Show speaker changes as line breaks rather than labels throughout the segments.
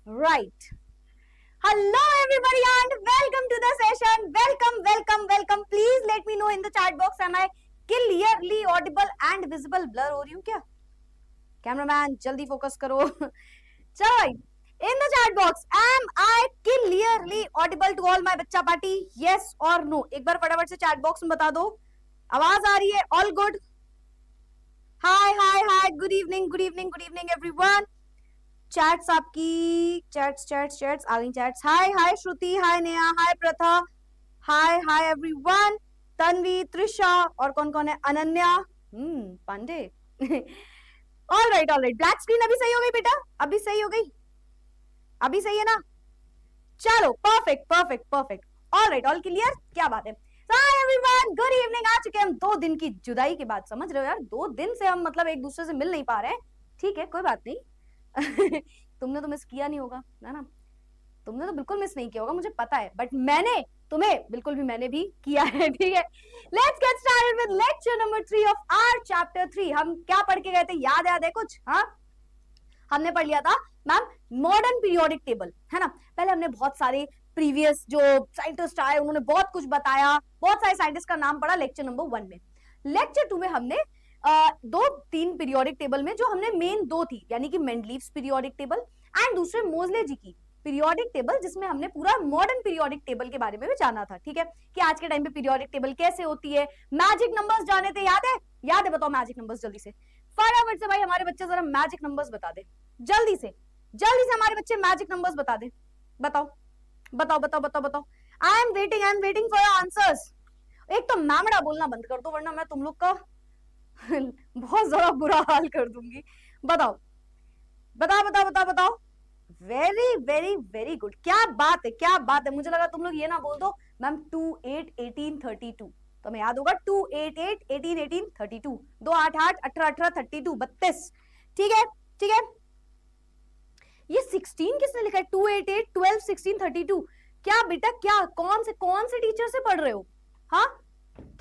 Right. Hello everybody and welcome to the session. Welcome. Please let me know in the chat box, am I clearly audible and visible? Blur हो रही हूँ क्या? Cameraman जल्दी focus करो. चलो भाई. In the chat box, am I clearly audible to all my बच्चा party? Yes or no? एक बार फटाफट से chat box में बता दो. आवाज आ रही है? All good? Hi. Good evening everyone. Chats आपकी चैट्स आ गई चैट्स. हाय श्रुति, हाय नेहा, हाय प्रथा, हाय एवरीवन. तन्वी, त्रिशा और कौन है? Ananya, Pandey. All right. Black screen अभी सही हो गई बेटा? अभी सही हो गई? अभी सही है ना? चलो perfect. All right, all clear. क्या बात है. Hi everyone, good evening. आ चुके हम 2 दिन की जुदाई के बाद. समझ रहे हो यार, 2 दिन से हम मतलब एक दूसरे से मिल नहीं पा रहे हैं. ठीक है, कोई बात नहीं. तुमने तो मिस किया नहीं होगा, है ना? तुमने तो बिल्कुल मिस नहीं किया होगा, मुझे पता है. बट मैंने भी किया है. ठीक है. Let's get started with lecture number 3 of our chapter 3. हम क्या पढ़ के गए थे? याद है कुछ? हाँ, हमने पढ़ लिया था मैम मॉडर्न पीरियोडिक टेबल, है ना? पहले हमने बहुत सारे प्रीवियस जो साइंटिस्ट आए उन्होंने बहुत कुछ बताया, बहुत सारे साइंटिस्ट का नाम पढ़ा लेक्चर नंबर 1 में. लेक्चर 2 में हमने 2-3 पीरियोडिक टेबल में जो हमने मेन 2 थी, यानी कि मेंडलीव्स पीरियोडिक टेबल एंड दूसरे मोजले जी की पीरियोडिक टेबल, जिसमें हमने पूरा मॉडर्न पीरियोडिक टेबल के बारे में भी जाना था. ठीक है, कि आज के टाइम पे पीरियोडिक टेबल कैसे होती है. मैजिक नंबर्स जाने थे, याद है? बताओ मैजिक नंबर्स जल्दी से, फटाफट से भाई. हमारे बच्चे जरा मैजिक नंबर्स बता दे जल्दी से हमारे बच्चे मैजिक नंबर्स बता दे. बताओ. I am waiting for your answers. एक तो मैमड़ा बोलना बंद कर दो, वरना मैं तुम लोग का बहुत जरा बुरा हाल कर दूंगी. बताओ. Very good. क्या बात है. मुझे लगा तुम लोग ये ना बोल दो मैम 2 8 18 32. तो हमें याद होगा 2 8 8 18 18 32, 2 8 8 18 18 32 32. ठीक है. ये 16 किसने लिखा है? 2 8 8 12 16 32. क्या बेटा, क्या कौन से टीचर से पढ़ रहे हो? हाँ,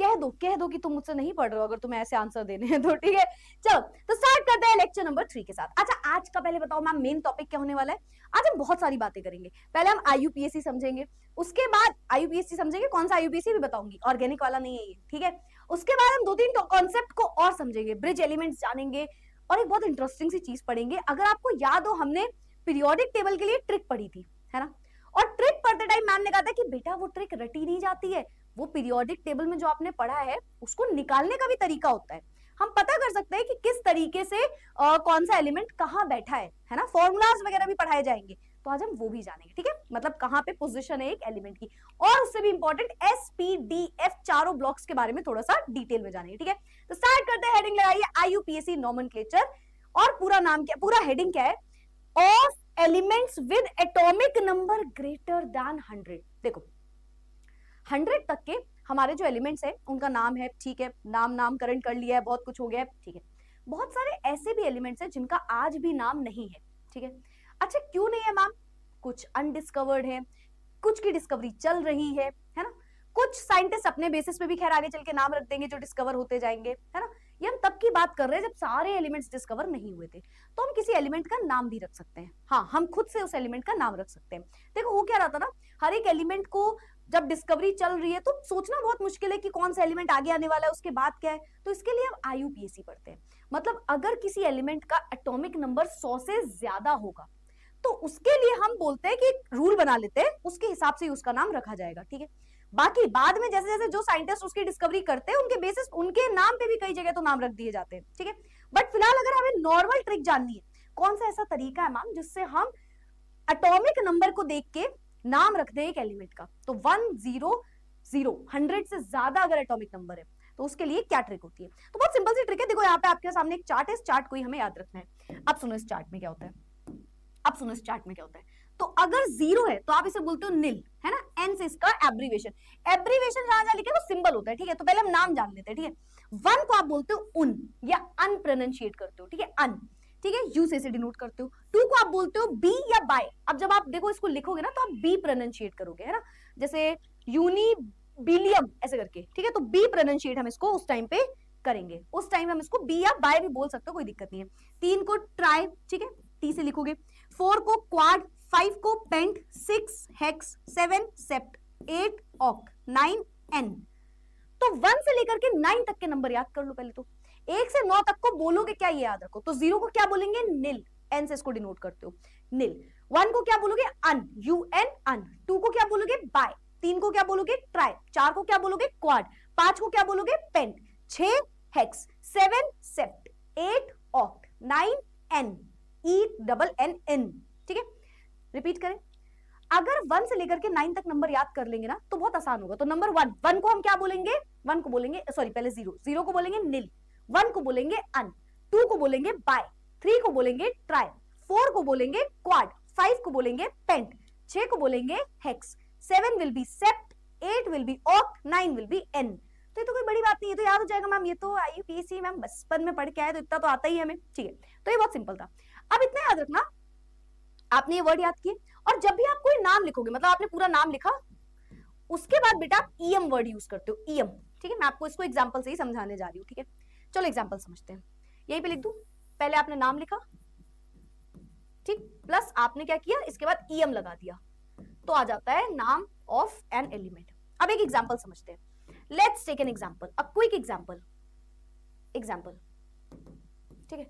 कह दो कि तुम मुझसे नहीं पढ़ रहे हो, अगर तुम्हें ऐसे आंसर देने हैं तो. ठीक है, चलो तो स्टार्ट करते हैं लेक्चर नंबर 3 के साथ. अच्छा, आज का पहले बताओ मैम मेन टॉपिक क्या होने वाला है. आज हम बहुत सारी बातें करेंगे. पहले हम आईयूपीएससी समझेंगे, उसके बाद आईयूपीएससी समझेंगे. कौन सा आईयूपीएससी भी बताऊंगी, ऑर्गेनिक वाला नहीं है ये. ठीक है, उसके बाद हम 2-3 कॉन्सेप्ट को और समझेंगे, ब्रिज एलिमेंट्स जानेंगे और एक बहुत इंटरेस्टिंग सी चीज पढ़ेंगे. अगर आपको याद हो, हमने पीरियोडिक टेबल के लिए ट्रिक पढ़ी थी, है ना? और ट्रिक पढ़ते टाइम मैम ने कहा था कि बेटा वो ट्रिक रटी नहीं जाती है, वो पीरियोडिक टेबल में जो आपने पढ़ा है उसको निकालने का भी तरीका होता है. हम पता कर सकते हैं कि किस तरीके से कौन सा एलिमेंट कहाँ बैठा है ना? फॉर्मूलाज वगैरह भी पढ़ाए जाएंगे, तो आज हम वो भी जानेंगे. ठीक है, मतलब कहाँ पे पोजीशन है एक एलिमेंट की, और उससे भी इंपॉर्टेंट SPDF चारों ब्लॉक्स के बारे में थोड़ा सा डिटेल में जानेंगे. ठीक है, तो स्टार्ट करते हैं. हेडिंग लगाइए आईयूपीएससी नोमेनक्लेचर, और पूरा नाम क्या, पूरा हेडिंग क्या है? Of elements with atomic number greater than 100. देखो, 100 तक के हमारे जो एलिमेंट्स है उनका नाम है. ठीक है, नामकरण कर लिया है, बहुत कुछ हो गया है. ठीक है, बहुत सारे ऐसे भी एलिमेंट्स हैं जिनका आज भी नाम नहीं है. ठीक है, अच्छा क्यों नहीं है मैम? कुछ अनडिस्कवर्ड है, कुछ की डिस्कवरी चल रही है ना? कुछ साइंटिस्ट अपने बेसिस पे भी खैर आगे चल के नाम रख देंगे जो डिस्कवर होते जाएंगे, है ना? ये हम तब की बात कर रहे हैं जब सारे एलिमेंट्स डिस्कवर नहीं हुए थे. तो हम किसी एलिमेंट का नाम भी रख सकते हैं. हाँ, हम खुद से उस एलिमेंट का नाम रख सकते हैं. देखो वो क्या रहता ना, हर एक एलिमेंट को जब डिस्कवरी चल रही है तो सोचना बहुत मुश्किल है कि कौन सा एलिमेंट आगे आने वाला है, उसके बाद क्या है. तो इसके लिए हम आईयूपीएससी पढ़ते हैं. मतलब अगर किसी एलिमेंट का एटॉमिक नंबर 100 से ज्यादा होगा तो उसके लिए हम बोलते हैं कि रूल बना लेते हैं, उसके हिसाब से उसका नाम रखा जाएगा. ठीक है, बाकी बाद में जैसे जैसे जो साइंटिस्ट उसकी डिस्कवरी करते हैं उनके बेसिस उनके नाम पे भी कई जगह तो नाम रख दिए जाते हैं. ठीक है, बट फिलहाल अगर हमें नॉर्मल ट्रिक जाननी है, कौन सा ऐसा तरीका है मैम जिससे हम एटॉमिक नंबर को देख के नाम रख दें एक एलिमेंट का, तो 100 से ज्यादा अगर एटॉमिक नंबर है तो उसके लिए क्या ट्रिक होती है? तो बहुत सिंपल सी ट्रिक है. देखो यहाँ पे आपके सामने एक चार्ट है, इस चार्ट को ही हमें याद रखना है. अब सुनो इस चार्ट में क्या होता है. तो अगर 0 है तो आप इसे बोलते हो निल, है ना? एन से इसका एब्रीविएशन जहां जहां लिखे वो सिंबल होता है. ठीक है, तो पहले हम नाम जान लेते हैं. ठीक है, 1 को आप बोलते हो उन या अनप्रोनाउंशिएट करते हो. ठीक है, अन. ठीक है, यू से डिनोट करते हो. 2 को आप बोलते हो बी या बाय. अब जब आप देखो इसको लिखोगे ना तो आप बी प्रोनाउंशिएट करोगे, है ना? जैसे यूनिबिलियम ऐसे करके. ठीक है, तो बी प्रोनाउंशिएट हम इसको उस टाइम पे करेंगे. उस टाइम हम इसको बी या बाय भी बोल सकते हो, कोई दिक्कत नहीं है. 3 को ट्राई. ठीक है, टी से लिखोगे. 4 को क्वाड, 5 को paint, 6 hex, 7 sept, 8 oct, 9 N. तो 1 से लेकर के 9 तक के नंबर याद कर लो पहले तो। 1 से 9 तक को बोलोगे क्या, ये याद रखो। तो 0 को क्या बोलेंगे, निल, एन से इसको डिनोट करते हो, निल। 1 को क्या बोलोगे, अन, यू एन, अन। 2 को क्या बोलोगे, बाय। 3 को क्या बोलोगे, ट्राई। 4 को क्या बोलोगे, क्वाड। 5 को क्या बोलोगे, pent. 6 hex, 7 sept, 8 oct, 9 enn, E double N N. ठीक है, रिपीट करें। अगर 1 से लेकर के 9 तक नंबर याद कर लेंगे ना तो बहुत आसान होगा। तो नंबर 1 को हम क्या बोलेंगे, 1 को बोलेंगे, सॉरी पहले 0 को बोलेंगे निल, 1 को बोलेंगे अन, 2 को बोलेंगे बाय, 3 को बोलेंगे ट्राई, 4 को बोलेंगे क्वाड, 5 को बोलेंगे पेंट, 6 को बोलेंगे hex, 7 will be sept, 8 will be oct, 9 will be en. तो ये तो कोई बड़ी बात नहीं है, तो याद हो जाएगा मैम, ये तो आईयूपीएससी मैम बचपन में पढ़ के आए तो इतना तो आता ही है हमें। ठीक है, तो ये बहुत सिंपल था। अब इतना याद रखना, आपने ये वर्ड याद किए, और जब भी आप कोई नाम लिखोगे, मतलब आपने पूरा नाम लिखा, उसके बाद बेटा आप ईएम वर्ड यूज करते हो, ईएम। ठीक है, मैं आपको इसको एग्जांपल से ही समझाने जा रही हूँ। ठीक है, चलो एग्जांपल समझते हैं। यहीं पे लिख दूं, पहले आपने नाम लिखा, ठीक, प्लस आपने क्या किया, इसके बाद ईएम लगा दिया, तो आ जाता है नाम ऑफ एन एलिमेंट। अब एक एग्जांपल समझते हैं। Let's take an example, a quick example. ठीक है,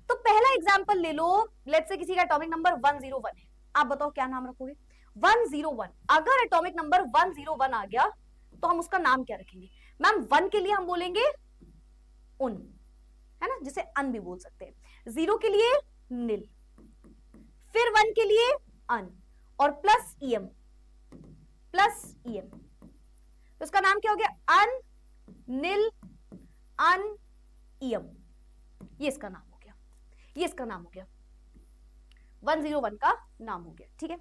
तो पहला एग्जांपल ले लो, लेट्स से किसी का एटॉमिक नंबर 101 है। आप बताओ क्या नाम रखोगे, 101। अगर एटॉमिक नंबर 101 आ गया तो हम उसका नाम क्या रखेंगे मैम? 1 के लिए हम बोलेंगे उन, है ना, जिसे अन भी बोल सकते हैं। 0 के लिए निल, फिर 1 के लिए अन, और प्लस ईएम, तो इसका नाम क्या हो गया, अन, निल, अन, ईएम। ये इसका नाम हो गया, ये इसका नाम हो गया, 101 का नाम हो गया। ठीक है,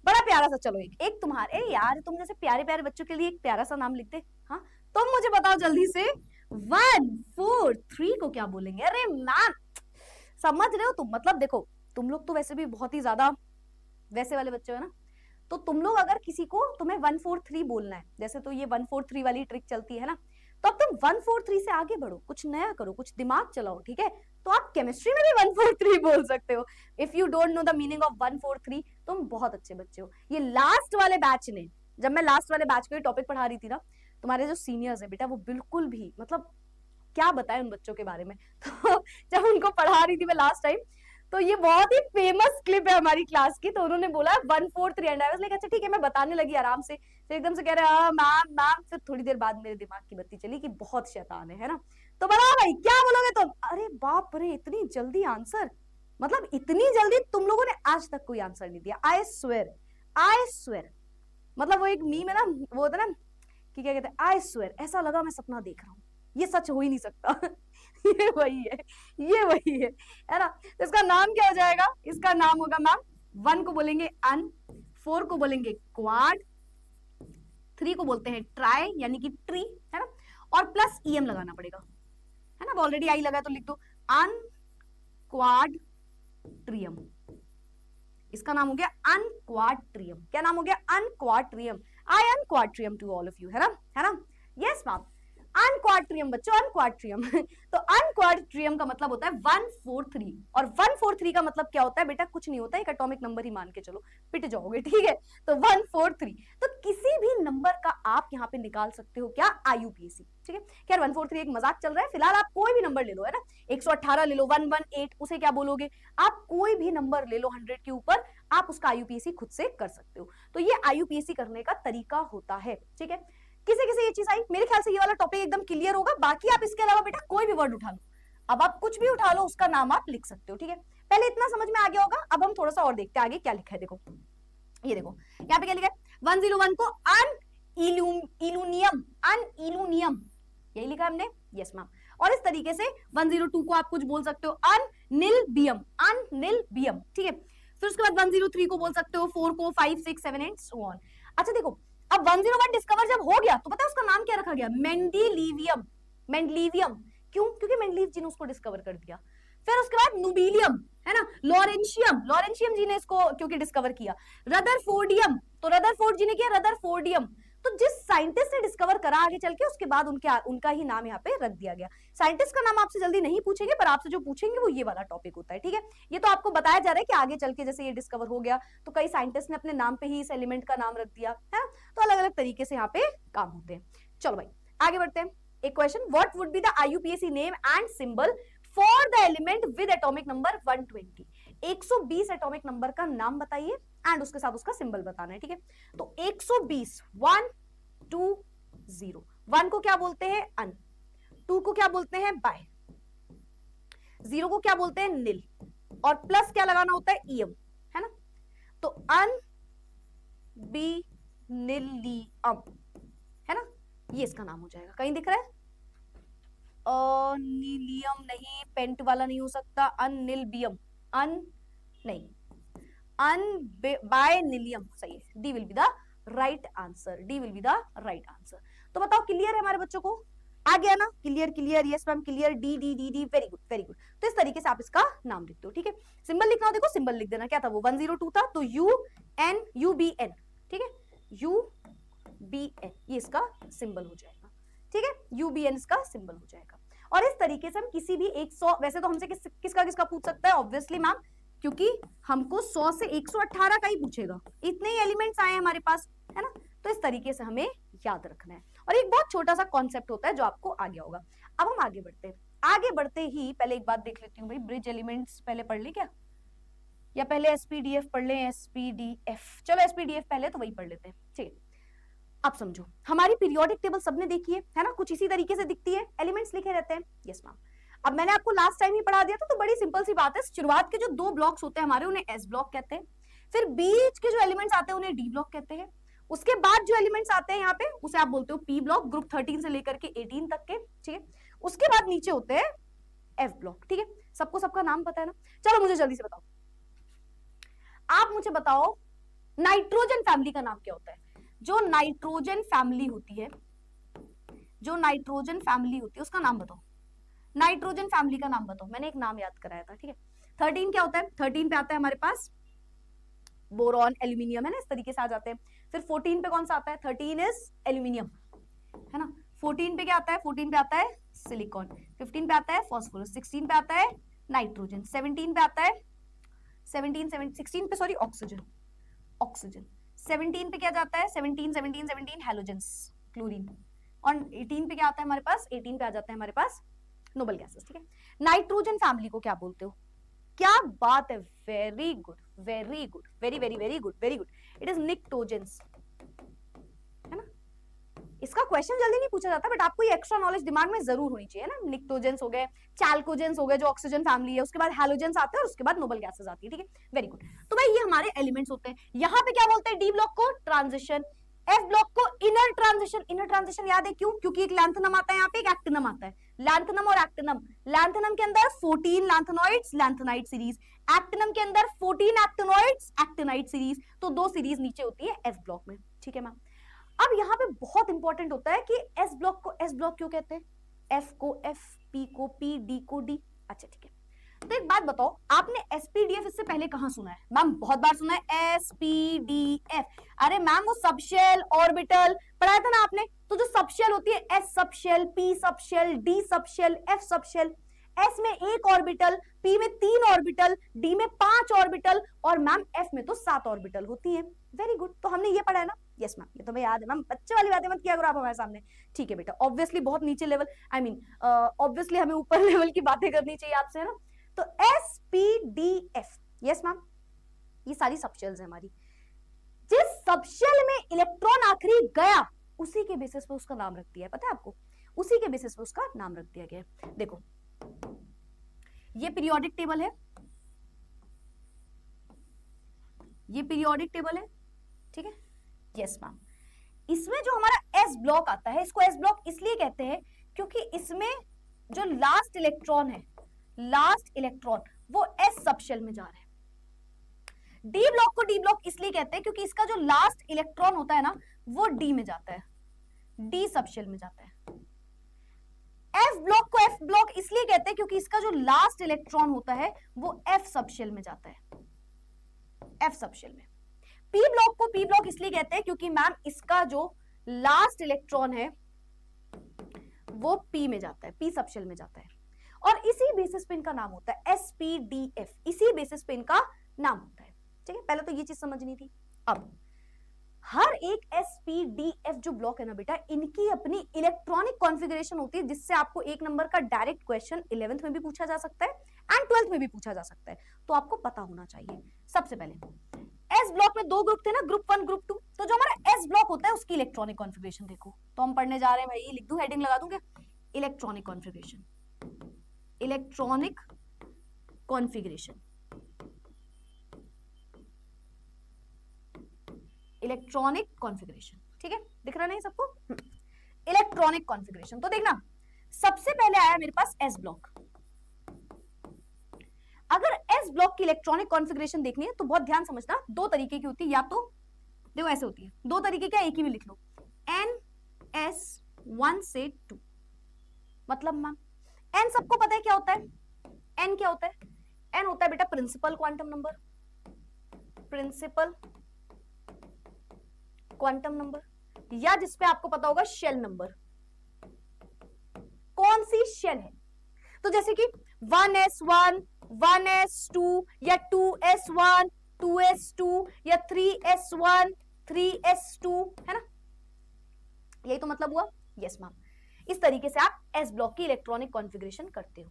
बड़ा प्यारा सा। चलो एक तुम्हारे यार, तुम जैसे प्यारे प्यारे बच्चों के लिए एक प्यारा सा नाम लिख दे। हाँ, तुम मुझे बताओ जल्दी से, 143 को क्या बोलेंगे? अरे मैम, समझ रहे हो तुम? मतलब देखो, तुम लोग तो वैसे भी बहुत ही ज्यादा वैसे वाले बच्चे हो ना, तो तुम लोग अगर किसी को, तुम्हें 143 बोलना है, जैसे तो ये 143 वाली ट्रिक चलती है ना, तो अब तुम 143 से आगे बढ़ो, कुछ नया करो, कुछ दिमाग चलाओ। ठीक है, तो आप केमिस्ट्री में भी 143 बोल सकते हो। If you don't know the meaning of 143, तुम बहुत अच्छे बच्चे हो। ये लास्ट वाले बैच ने, जब मैं लास्ट वाले बैच को ये टॉपिक पढ़ा रही थी ना, तुम्हारे जो सीनियर्स है बेटा, वो बिल्कुल भी, मतलब क्या बताएं उन बच्चों के बारे में। तो जब उनको पढ़ा रही थी मैं लास्ट टाइम, तो ये बहुत ही फेमस क्लिप है हमारी क्लास की, तो उन्होंने बोला 143 एंड आई वाज लाइक अच्छा ठीक है, मैं बताने लगी आराम से, फिर एकदम से कह रहे हैं मैम, फिर थोड़ी देर बाद मेरे दिमाग की बत्ती चली कि बहुत शैतान है ना। तो बोला भाई क्या बोलोगे तुम? अरे बाप रे, इतनी जल्दी आंसर, मतलब इतनी जल्दी तुम लोगों ने आज तक कोई आंसर नहीं दिया। आई स्वेयर, मतलब वो एक मीम है ना, वो होता है ना कि क्या कहते हैं, आई स्वेयर, ऐसा लगा मैं सपना देख रहा हूँ, ये सच हो ही नहीं सकता। ये वही है ना। तो इसका नाम क्या हो जाएगा? इसका नाम होगा मैम, 1 को बोलेंगे अन, 4 को बोलेंगे क्वाड, 3 को बोलते हैं ट्राई यानी कि ट्री, है ना, और प्लस ईएम लगाना पड़ेगा, है ना। ऑलरेडी आई लगा तो लिख दो अन क्वाड ट्रियम। इसका नाम हो गया अनक्वाड्रियम। क्या नाम हो गया? अनक्वाड्रियम। आई अनक्वाड्रियम टू ऑल ऑफ यू, है ना। यस मैम, अनक्वाड्रियम बच्चों, अनक्वाड्रियम। तो अनक्वाड्रियम का मतलब होता है 143, और 143 का मतलब क्या होता है बेटा? कुछ नहीं होता, एक एटॉमिक नंबर ही मान के चलो, पिट जाओगे। ठीक है, तो 143, तो किसी भी नंबर का आप यहाँ पे निकाल सकते हो क्या? आईयूपीएसी। ठीक है, क्या 143 एक मजाक चल रहा है फिलहाल, आप कोई भी नंबर ले लो, है ना, 118 ले लो, 118, उसे क्या बोलोगे आप? कोई भी नंबर ले लो 100 के ऊपर, आप उसका आईयूपीएसी खुद से कर सकते हो। तो ये आईयूपीएसी करने का तरीका होता है। ठीक है, किसे किसे ये चीज आई? मेरे ख्याल से ये वाला टॉपिक एकदम क्लियर होगा। बाकी आप इसके अलावा बेटा कोई भी वर्ड उठा लो, अब आप कुछ भी उठा लो, उसका नाम आप लिख सकते हो। ठीक है, पहले इतना समझ में आ गया होगा। अब हम थोड़ा सा और देखते हैं आगे क्या लिखा है। देखो, ये देखो यहाँ पे क्या लिखा है, 101 को अनइलुनियम, यही लिखा हमने। Yes ma'am. और इस तरीके से 102 को आप कुछ बोल सकते हो अननिलबियम। ठीक है, फिर उसके बाद 103 को बोल सकते हो 4 को, 5, 6, 7 एंड सो ऑन। अच्छा देखो, अब 101 डिस्कवर जब हो गया तो पता है उसका नाम क्या रखा गया? मेंडलीवियम। क्यों? क्योंकि मेंडलीव जी ने उसको डिस्कवर कर दिया। फिर उसके बाद नुबिलियम, है ना, लॉरेंशियम जी ने इसको क्योंकि डिस्कवर किया। रदरफोर्डियम, तो रदरफोर्ड जी ने किया रदरफोर्डियम, तो जिस साइंटिस्ट ने डिस्कवर करा आगे चल के, उसके बाद उनका ही नाम यहाँ पे रख दिया गया। साइंटिस्ट का नाम आपसे जल्दी नहीं पूछेंगे, पर आपसे जो पूछेंगे वो ये वाला टॉपिक होता है, ठीक है। ये तो आपको बताया जा रहा है कि आगे चल के जैसे ये डिस्कवर हो गया तो कई साइंटिस्ट ने अपने नाम पे ही इस एलिमेंट का नाम रख दिया है, तो अलग अलग तरीके से यहाँ पे काम होते हैं। चलो भाई आगे बढ़ते हैं। एक question, what would be the IUPAC name and symbol for the element with atomic number 120। 120 atomic number का नाम बताइए एंड उसके साथ उसका सिंबल बताना है, ठीक है। तो 120, 1 2 0, 1 को क्या बोलते हैं अन, 2 को क्या बोलते हैं बाय, 0 को क्या बोलते हैं निल, और प्लस क्या लगाना होता है ईएम, है ना। तो अन बी निलियम, है ना, ये इसका नाम हो जाएगा। कहीं दिख रहा है नीलियम नहीं, पेंट वाला नहीं हो सकता, अनिलबियम, अन नहीं, अन बाय नीलियम सही है। D will be the right answer, D will be the right answer. तो बताओ क्लियर है हमारे बच्चों को, आ गया ना, clear clear, yes ma'am clear, D D D D, very good very good. तो इस तरीके से आप इसका नाम लिखते हो, ठीक है। सिंबल लिखना हो देखो, सिंबल लिख देना, क्या था वो 102 था, तो UNUBN, ठीक है, UBN ये इसका सिंबल हो जाएगा, ठीक है, UBN इसका सिंबल हो जाएगा। और इस तरीके से हम किसी भी 100, वैसे तो हमसे किसका किसका पूछ सकता है ऑब्वियसली मैम, क्योंकि हमको 100 से 118 का ही पूछेगा, इतने ही एलिमेंट्स आए हमारे पास, है ना। तो इस तरीके से हमें याद रखना है, और एक बहुत छोटा सा कॉन्सेप्ट होता है जो आपको आ गया होगा। अब हम आगे बढ़ते हैं। आगे बढ़ते ही पहले एक बात देख लेती हूँ भाई, ब्रिज एलिमेंट्स पहले पढ़ ले क्या, या पहले SPDF पढ़ ले, SPDF, चलो SPDF पहले तो वही पढ़ लेते हैं, ठीक है। अब समझो, हमारी पीरियोडिक टेबल सबने देखी है ना, कुछ इसी तरीके से दिखती है, एलिमेंट्स लिखे रहते हैं, यस मैम। अब मैंने आपको लास्ट टाइम ही पढ़ा दिया था, तो बड़ी सिंपल सी बात है, शुरुआत के जो 2 ब्लॉक्स होते हैं हमारे, उन्हें S ब्लॉक कहते हैं, फिर बीच के जो एलिमेंट्स आते हैं उन्हें D ब्लॉक कहते हैं, उसके बाद जो एलिमेंट्स आते हैं यहाँ पे उसे आप बोलते हो P ब्लॉक, ग्रुप 13 से लेकर के 18 तक के, ठीक है। उसके बाद नीचे होते हैं F ब्लॉक, ठीक है। सबको सबका नाम पता है ना। चलो मुझे जल्दी से बताओ, आप मुझे बताओ नाइट्रोजन फैमिली का नाम क्या होता है। जो नाइट्रोजन फैमिली होती है, जो नाइट्रोजन फैमिली होती है उसका नाम बताओ, नाइट्रोजन फैमिली का नाम बताओ। मैंने एक नाम याद कराया था, ठीक है। 13 क्या होता है, 13 पे आता है हमारे पास बोरॉन, एल्यूमिनियम, है ना, इस तरीके से आ जाते हैं। फिर 14 पे कौन सा आता है, 13 इज एल्यूमिनियम, है ना। 14 पे क्या आता है, 14 पे आता है सिलिकॉन, 15 पे आता है फास्फोरस, 16 पे आता है नाइट्रोजन, 17 पे आता है 16 पे सॉरी ऑक्सीजन, ऑक्सीजन 17 पे क्या जाता है, 17 हैलोजेंस, क्लोरीन, और 18 पे क्या आता है हमारे पास, 18 पे आ जाता है हमारे पास नोबल गैसेस, ठीक है। नाइट्रोजन फैमिली को क्या बोलते हो, क्या बात है, very good very good, very very very good very good, it is pnictogens, है ना। इसका क्वेश्चन जल्दी नहीं पूछा जाता, बट आपको ये एक्स्ट्रा नॉलेज दिमाग में जरूर होनी चाहिए ना। निक्टोजेंस हो गए, चैल्कोजेंस हो गए जो ऑक्सीजन फैमिली है, उसके बाद हैलोजेंस आते हैं और उसके बाद नोबल गैसेस आती है, ठीक है, वेरी गुड। तो भाई ये हमारे एलिमेंट्स होते हैं। यहाँ पे क्या बोलते हैं, डी ब्लॉक को ट्रांजिशन, एफ ब्लॉक को इनर ट्रांजिशन। इनर ट्रांजिशन याद है क्यों, क्योंकि एक लैंथनम आता है, यहाँ पे एक एक्टिनम आता है, लैंथनम और एक्टिनम। लैंथनम के अंदर 14 लैंथेनॉइड्स, लैंथेनाइड सीरीज, एक्टिनम के अंदर 14 एक्टिनॉइड्स, एक्टिनाइड सीरीज, तो 2 सीरीज नीचे होती है एफ ब्लॉक में, ठीक है मैम। अब यहाँ पे बहुत इंपॉर्टेंट होता है कि एस ब्लॉक को एस ब्लॉक क्यों कहते हैं, एफ को एफ, पी को पी, डी को डी। अच्छा ठीक है, तो एक बात बताओ, आपने एसपीडीएफ इससे पहले कहां सुना है? मैम बहुत बार सुना है एसपीडीएफ। अरे मैम वो सबशेल ऑर्बिटल पढ़ाया था ना आपने, तो जो सबशेल होती है S subshell, P subshell, D subshell, F subshell. S में 1 ऑर्बिटल, पी में 3 ऑर्बिटल, डी में 5 ऑर्बिटल, और मैम एफ में तो 7 ऑर्बिटल होती है। वेरी गुड, तो हमने ये पढ़ा है ना। यस मैम, ये तो मैं याद है मैम, बच्चे वाली बातें मत किया करो आप हमारे सामने। ठीक है बेटा, ऑब्वियसली बहुत नीचे लेवल, आई मीन ऑब्वियसली हमें ऊपर लेवल की बातें करनी चाहिए आपसे, है ना। तो S P D F, yes ma'am, ये सारी सबशेल्स है हमारी। जिस सबशेल में इलेक्ट्रॉन आखिरी गया उसी के बेसिस पे उसका नाम रख दिया है, पता है आपको, उसी के बेसिस पे उसका नाम रख दिया गया है। देखो ये पीरियोडिक टेबल है, ये पीरियोडिक टेबल है, ठीक है। यस मैम, इसमें जो हमारा एस ब्लॉक आता है, इसको एस ब्लॉक इसलिए कहते हैं क्योंकि इसमें जो लास्ट इलेक्ट्रॉन है, लास्ट इलेक्ट्रॉन वो एस सबशेल में जा रहा है। डी ब्लॉक को डी ब्लॉक इसलिए कहते हैं क्योंकि इसका जो लास्ट इलेक्ट्रॉन होता है ना वो डी में जाता है, डी सबशेल में जाता है। एफ ब्लॉक को एफ ब्लॉक इसलिए कहते हैं क्योंकि इसका जो लास्ट इलेक्ट्रॉन होता है वो एफ सबशेल में जाता है, एफ सबशेल में। पी ब्लॉक को पी ब्लॉक इसलिए कहते हैं क्योंकि मैम इसका जो लास्ट इलेक्ट्रॉन है वो पी में जाता है, पी सब शेल में जाता है, और इसी बेसिस पे इनका नाम होता है sp-df, इसी बेसिस पे इनका नाम होता है। ठीक है, पहले तो ये चीज समझनी थी। अब हर एक sp-df जो ब्लॉक है ना बेटा, इनकी अपनी इलेक्ट्रॉनिक कॉन्फ़िगरेशन होती है, जिससे आपको एक नंबर का डायरेक्ट क्वेश्चन 11th में भी पूछा जा सकता है एंड 12th में भी पूछा जा सकता है, तो आपको पता होना चाहिए। सबसे पहले एस ब्लॉक में दो ग्रुप थे ना, ग्रुप 1 ग्रुप 2, तो जो हमारा एस ब्लॉक होता है उसकी इलेक्ट्रॉनिक कॉन्फ़िगरेशन देखो, तो हम पढ़ने जा रहे हैं भाई, लिख दूं, हेडिंग लगा दूंगे, electronic configuration, electronic configuration, electronic configuration. ठीक है, दिख रहा नहीं सबको? इलेक्ट्रॉनिक कॉन्फ़िगरेशन, तो देखना सबसे पहले आया मेरे पास एस ब्लॉक। अगर एस ब्लॉक की इलेक्ट्रॉनिक कॉन्फ़िगरेशन देखनी है तो बहुत ध्यान समझना, दो तरीके की होती है, या तो देखो ऐसे होती है, दो तरीके क्या, एक ही में लिख लो, NS1 से 2, मतलब मैम n सबको पता है क्या होता है, n क्या होता है, n होता है बेटा principal quantum number, principal quantum number, या जिसपे आपको पता होगा शेल नंबर, कौन सी शेल है, तो जैसे कि 1s1, 1s2 या 2s1, 2s2 या 3s1, 3s2, है ना, यही तो मतलब हुआ। यस मैम, इस तरीके से आप एस ब्लॉक की इलेक्ट्रॉनिक कॉन्फ़िगरेशन करते हो।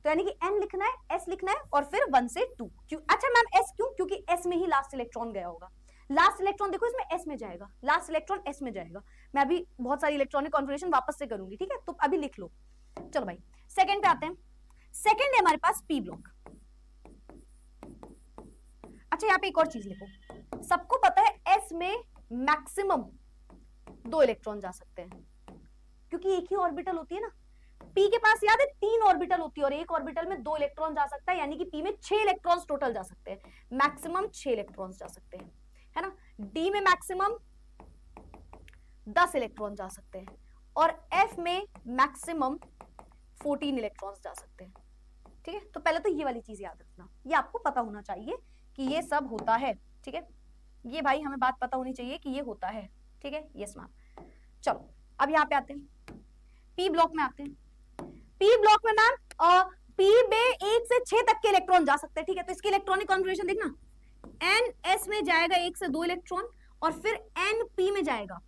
तो यानी कि n लिखना है, s लिखना है, और फिर 1 से 2। क्यों? अच्छा मैम s क्यों? क्योंकि s में ही लास्ट इलेक्ट्रॉन गया होगा। लास्ट इलेक्ट्रॉन देखो इसमें s में जाएगा, लास्ट इलेक्ट्रॉन s में जाएगा। मैं अभी बहुत सारी इलेक्ट्रॉनिक कॉन्फ़िगरेशन वापस से करूंगी, ठीक है, तो अभी लिख लो। चलो भाई सेकंड पे आते हैं। सेकंड है हमारे पास p ब्लॉक। अच्छा यहाँ पे एक और चीज लिखो, सबको पता है s में मैक्सिमम 2 इलेक्ट्रॉन जा सकते हैं, क्योंकि एक ही ऑर्बिटल होती है ना। p के पास याद है 3 ऑर्बिटल होती है और एक ऑर्बिटल में 2 इलेक्ट्रॉन जा सकता है, यानी कि p में 6 इलेक्ट्रॉन्स टोटल जा सकते हैं, मैक्सिमम 6 इलेक्ट्रॉन्स जा सकते हैं, है ना। d में मैक्सिमम 10 इलेक्ट्रॉन जा सकते हैं, और f में मैक्सिमम 14 इलेक्ट्रॉन्स जा सकते हैं। ठीक है, तो पहले तो ये वाली चीज याद रखना, ये आपको पता होना चाहिए कि ये सब होता है। ठीक है, ये भाई हमें बात पता होनी चाहिए कि ये होता है। ठीक है, यस मैम। चलो अब यहाँ पे आते हैं, पी ब्लॉक में आते हैं। पी ब्लॉक में मैम पी में 1 से 6 तक के इलेक्ट्रॉन जा सकते हैं। ठीक है, तो इसकी इलेक्ट्रॉनिक कॉन्फ़िगरेशन देखना, एन एस में जाएगा 1 से 2 इलेक्ट्रॉन, और फिर एन पी में जाएगा,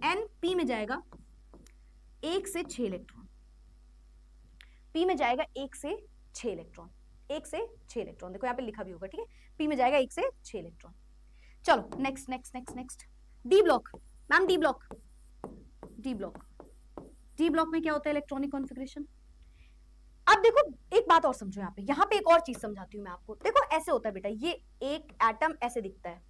एन पी में जाएगा 1 से 6 इलेक्ट्रॉन, पी में जाएगा 1 से 6 इलेक्ट्रॉन, 1 से 6 इलेक्ट्रॉन, देखो यहाँ पे लिखा भी होगा। ठीक है, पी में जाएगा 1 से 6 इलेक्ट्रॉन। चलो next next next next, D block. Ma'am D block, D block, D block में क्या होता है इलेक्ट्रॉनिक कॉन्फ़िगरेशन। अब देखो एक बात और समझो, यहाँ पे एक और चीज समझाती हूँ मैं आपको। देखो ऐसे होता है बेटा, ये एक एटम ऐसे दिखता है,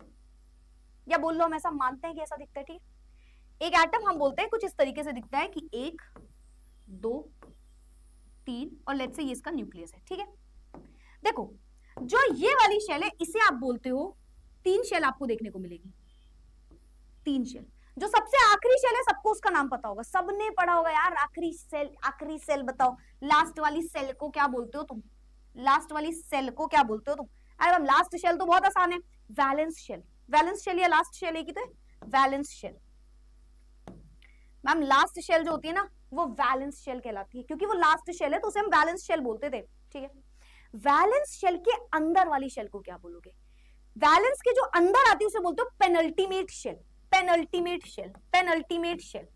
या बोल लो हम ऐसा मानते हैं कि ऐसा दिखता है। ठीक है, एक एटम हम बोलते हैं कुछ इस तरीके से दिखता है कि 1 2 3, और लेट्स से ये इसका न्यूक्लियस है। ठीक है, देखो जो ये वाली शेल है इसे आप बोलते हो, 3 शेल आपको देखने को मिलेगी, 3 शेल। जो सबसे आखिरी शेल है सबको उसका नाम पता होगा, सबने पढ़ा होगा यार, आखिरी सेल, आखिरी सेल बताओ, लास्ट वाली सेल को क्या बोलते हो तुम, लास्ट वाली सेल को क्या बोलते हो तुम। अरे मैम लास्ट शेल तो बहुत आसान है, वैलेंस शेल। वैलेंस शेल या लास्ट शेल एक ही तो है, valence shell. Ma'am last shell जो होती है ना वो वैलेंस शेल कहलाती है, क्योंकि वो लास्ट शेल है तो उसे हम वैलेंस शेल बोलते थे। ठीक है, वैलेंस शेल के अंदर वाली शेल को क्या बोलोगे, वैलेंस के जो अंदर आती है उसे बोलते हो penultimate shell, penultimate shell, penultimate shell,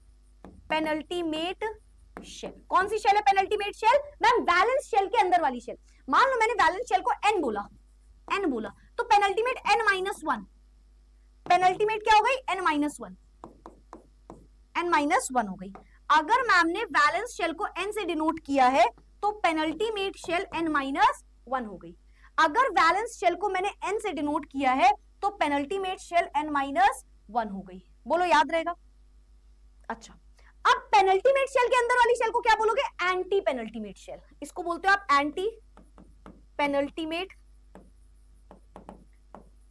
penultimate shell. कौन सी शेल है penultimate shell? Ma'am valence shell के अंदर वाली शेल। मान लो मैंने वैलेंस शेल को n बोला, n बोला, तो पेनल्टीमेट n-1, पेनल्टीमेट क्या हो गई, n-1, n-1 हो गई। अगर मैम ने वैलेंस शेल को n से डिनोट किया है तो पेनल्टीमेट शेल n-1 हो गई। अगर वैलेंस शेल को मैंने n से डिनोट किया है तो पेनल्टीमेट शेल n-1 हो गई। बोलो याद रहेगा। अच्छा, अब पेनल्टीमेट शेल के अंदर वाली शेल को क्या बोलोगे, एंटी पेनल्टीमेट शेल। इसको बोलते हो आप antepenultimate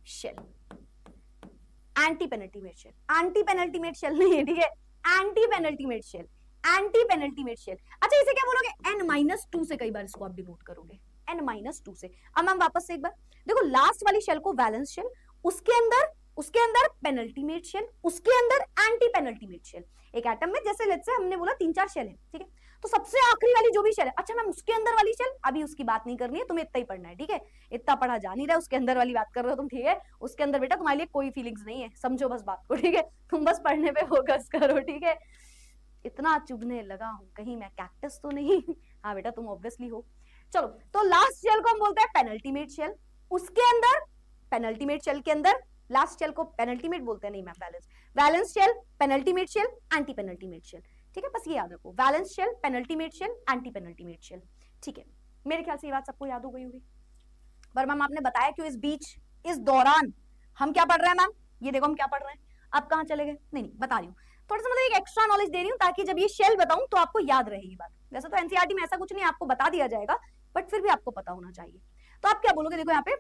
shell, antepenultimate shell, antepenultimate shell नहीं है, ठीक है, antepenultimate shell, antepenultimate shell. अच्छा इसे क्या बोलोगे, n-2 से कई बार इसको आप डिनोट करोगे, n-2 से। अब मैम वापस से एक बार देखो, लास्ट वाली शेल को वैलेंस शेल, उसके अंदर उसके अंदर पेनल्टीमेट शेल, उसके अंदर एंटी पेनल्टीमेट शेल। एक एटम में जैसे लेट्स से हमने बोला 3-4 शेल है, ठीक है, तो सबसे आखिरी वाली जो भी शेल है, अच्छा मैम उसके अंदर वाली शेल, अभी उसकी बात नहीं करनी है, तुम्हें इतना ही पढ़ना है, ठीक है, इतना पढ़ा जा नहीं रहा, उसके अंदर वाली बात कर रहे हो तुम, ठीक है, उसके अंदर बेटा तुम्हारे लिए कोई फीलिंग्स नहीं है, समझो बस बात को, ठीक है, तुम बस पढ़ने पे फोकस करो, ठीक है। इतना चुभने लगा हूं, कहीं मैं कैक्टस तो नहीं? हाँ बेटा तुम ऑब्वियसली हो। चलो, तो लास्ट शेल को हम बोलते हैं पेनल्टीमेट शेल, उसके अंदर पेनल्टीमेट शेल के अंदर लास्ट शेल को पेनल्टीमेट बोलते हैं, नहीं ma'am valence, valence shell, penultimate shell, antepenultimate shell, ठीक है, बस ये याद रखो, valence shell, penultimate shell, antepenultimate shell, ठीक है। मेरे ख्याल से ये बात सबको याद हो गई होगी। पर मैम आपने बताया क्यों इस बीच, इस दौरान हम क्या पढ़ रहे हैं मैम, ये देखो हम क्या पढ़ रहे हैं, आप कहां चले गए? नहीं नहीं बता रही हूँ, थोड़ा सा मतलब एक एक्स्ट्रा नॉलेज दे रही हूँ ताकि जब ये शेल बताऊं तो आपको याद रहे ये बात। वैसे तो एनसीईआरटी में ऐसा कुछ नहीं, आपको बता दिया जाएगा, बट फिर भी आपको पता होना चाहिए। तो आप क्या बोलोगे, देखो यहाँ पे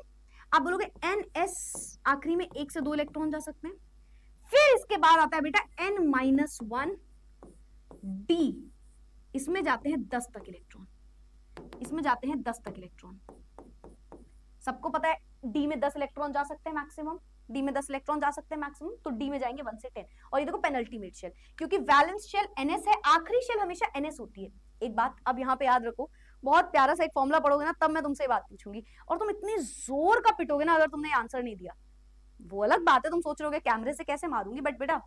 आप बोलोगे NS, आखिरी में 1 से 2 इलेक्ट्रॉन जा सकते हैं, फिर इसके बाद आता है बेटा N-1 D, इसमें जाते हैं 10 तक इलेक्ट्रॉन, इसमें जाते हैं 10 तक इलेक्ट्रॉन। सबको पता है डी में 10 इलेक्ट्रॉन जा सकते हैं मैक्सिमम, डी में 10 इलेक्ट्रॉन जा सकते हैं मैक्सिमम, तो डी में जाएंगे 1 से 10। और ये देखो पेनल्टीमेट शेल, क्योंकि वैलेंस शेल NS है, आखिरी शेल हमेशा NS होती है। एक बात अब यहाँ पे याद रखो, बहुत प्यारा सा एक फॉर्मूला पढ़ोगे ना, तब मैं तुमसे बात पूछूंगी और तुम इतनी जोर का पिटोगे ना अगर तुमने आंसर नहीं दिया, वो अलग बात है, तुम सोच रहे हो कैमरे से कैसे मारूंगी, बट बेटा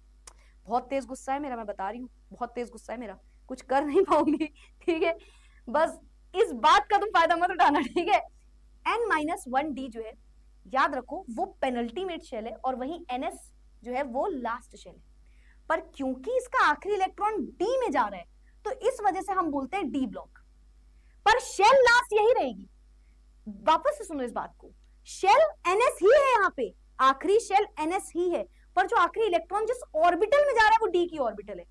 बहुत तेज गुस्सा है मेरा, मैं बता रही हूँ बहुत तेज गुस्सा है मेरा, कुछ कर नहीं पाऊंगी, ठीक है, बस इस बात का तुम फायदा मत उठाना, ठीक है। N-1D जो है याद रखो वो पेनल्टीमेट शेल है और वही NS जो है वो लास्ट शेल है, पर क्योंकि इसका आखिरी इलेक्ट्रॉन डी में जा रहा है तो इस वजह से हम बोलते हैं डी ब्लॉक, पर शेल लास्ट यही रहेगी। वापस से सुनो इस बात को, शेल NS ही है, यहाँ पे आखिरी शेल NS ही है, पर जो आखिरी इलेक्ट्रॉन जिस ऑर्बिटल में जा रहा है वो डी की ऑर्बिटल है,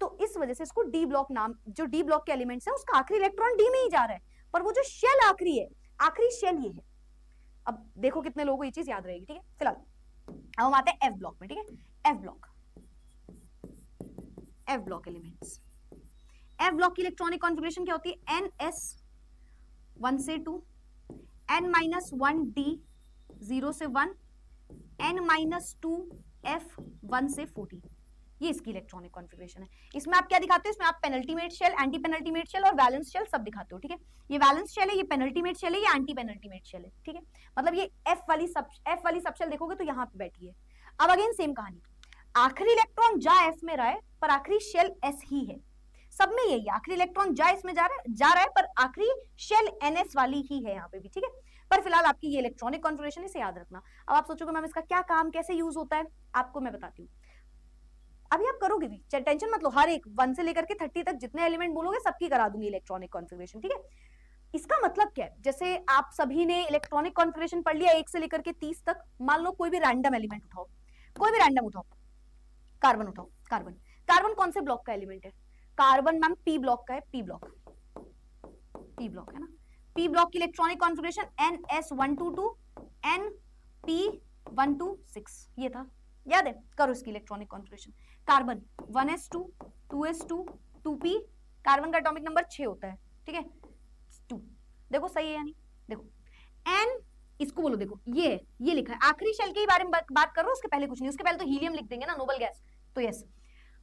तो इस वजह से इसको डी ब्लॉक नाम, जो डी ब्लॉक के एलिमेंट्स है उसका आखिरी इलेक्ट्रॉन डी में ही जा रहा है, पर वो जो शेल आखिरी है, आखिरी शेल ये है। अब देखो कितने लोगों को ये चीज याद रहेगी, ठीक है। फिलहाल अब हम आते हैं एफ ब्लॉक में, ठीक है, F block, F block elements, F block की इलेक्ट्रॉनिक कॉन्फ़िगरेशन क्या होती है, NS 1 से 2, N-1D 0 से 1, N-2 F 1 से 40, ये इसकी इलेक्ट्रॉनिक कॉन्फ़िगरेशन है। इसमें आप क्या दिखाते हो, इसमें आप penultimate shell, antepenultimate shell और वैलेंस शेल सब दिखाते हो, ठीक है। ये वैलेंस शेल है, ये पेनल्टीमेट शेल है, ये एंटी पेनल्टीमेट शेल है, ठीक है। मतलब ये एफ वाली सब शेल देखोगे तो यहाँ पे बैठी है। अब अगेन सेम कहानी, आखिरी इलेक्ट्रॉन जा एफ में रहा है पर आखिरी शेल एस ही है, सब में यही आखिरी इलेक्ट्रॉन जा इसमें जा रहा है पर आखिरी शेल NS वाली ही है यहाँ पे भी, ठीक है। पर फिलहाल आपकी ये इलेक्ट्रॉनिक कॉन्फ़िगरेशन, इसे याद रखना। अब आप सोचोगे मैम इसका क्या काम, कैसे यूज होता है, आपको मैं बताती हूँ, अभी आप करोगे भी, टेंशन मत लो, हर एक 1 से लेकर के 30 तक जितने एलिमेंट बोलोगे सबकी करा दूंगी इलेक्ट्रॉनिक कॉन्फ़िगरेशन, ठीक है। इसका मतलब क्या है, जैसे आप सभी ने इलेक्ट्रॉनिक कॉन्फ़िगरेशन पढ़ लिया 1 से लेकर के 30 तक, मान लो कोई भी रैंडम एलिमेंट उठाओ, कोई भी रैंडम उठाओ, कार्बन उठाओ, कार्बन, कार्बन कौन से ब्लॉक का एलिमेंट है, कार्बन मैम पी ब्लॉक का है, पी ब्लॉक है ना, पी ब्लॉक की इलेक्ट्रॉनिक कॉन्फ़िगरेशन NS122 NP126, ये था, याद है, करो इसकी electronic configuration. Carbon 1s2 2s2 2p, carbon का एटॉमिक नंबर 6 होता है, ठीक है, 2, देखो सही है यानी, देखो N, इसको बोलो, देखो ये लिखा है, आखिरी शेल के बारे में बात कर रहा हूं, उसके पहले कुछ नहीं, उसके पहले तो हीलियम लिख देंगे ना, नोबल गैस, तो यस,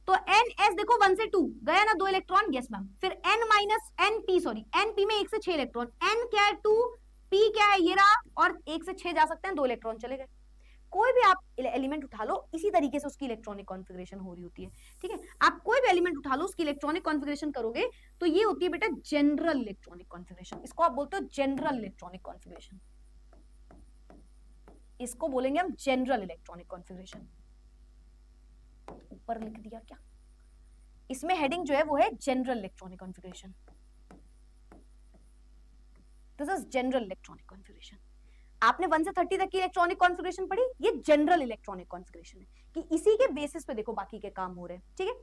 तो NS देखो 1 से 2 गया ना 2 इलेक्ट्रॉन, यस मैम, फिर NP में 1 से 6 इलेक्ट्रॉन, N क्या है 2, P क्या है ये रहा, और 1 से 6 जा सकते हैं, 2 इलेक्ट्रॉन चले गए। कोई भी आप एलिमेंट उठा लो, इसी तरीके से उसकी इलेक्ट्रॉनिक कॉन्फ़िगरेशन हो रही होती है, ठीक है। आप कोई भी एलिमेंट उठा लो, उसकी इलेक्ट्रॉनिक कॉन्फ़िगरेशन करोगे तो ये होती है बेटा जनरल इलेक्ट्रॉनिक कॉन्फ़िगरेशन, इसको आप बोलते हो जनरल इलेक्ट्रॉनिक कॉन्फ़िगरेशन, इसको बोलेंगे हम जनरल इलेक्ट्रॉनिक कॉन्फ़िगरेशन। ऊपर लिख दिया क्या, इसमें हेडिंग जो है वो है general electronic configuration, this is general electronic configuration. आपने 1 से 30 तक की इलेक्ट्रॉनिक कॉन्फ़िगरेशन पढ़ी, ये जनरल इलेक्ट्रॉनिक कॉन्फ़िगरेशन है कि इसी के बेसिस पे देखो बाकी के काम हो रहे हैं, ठीक है।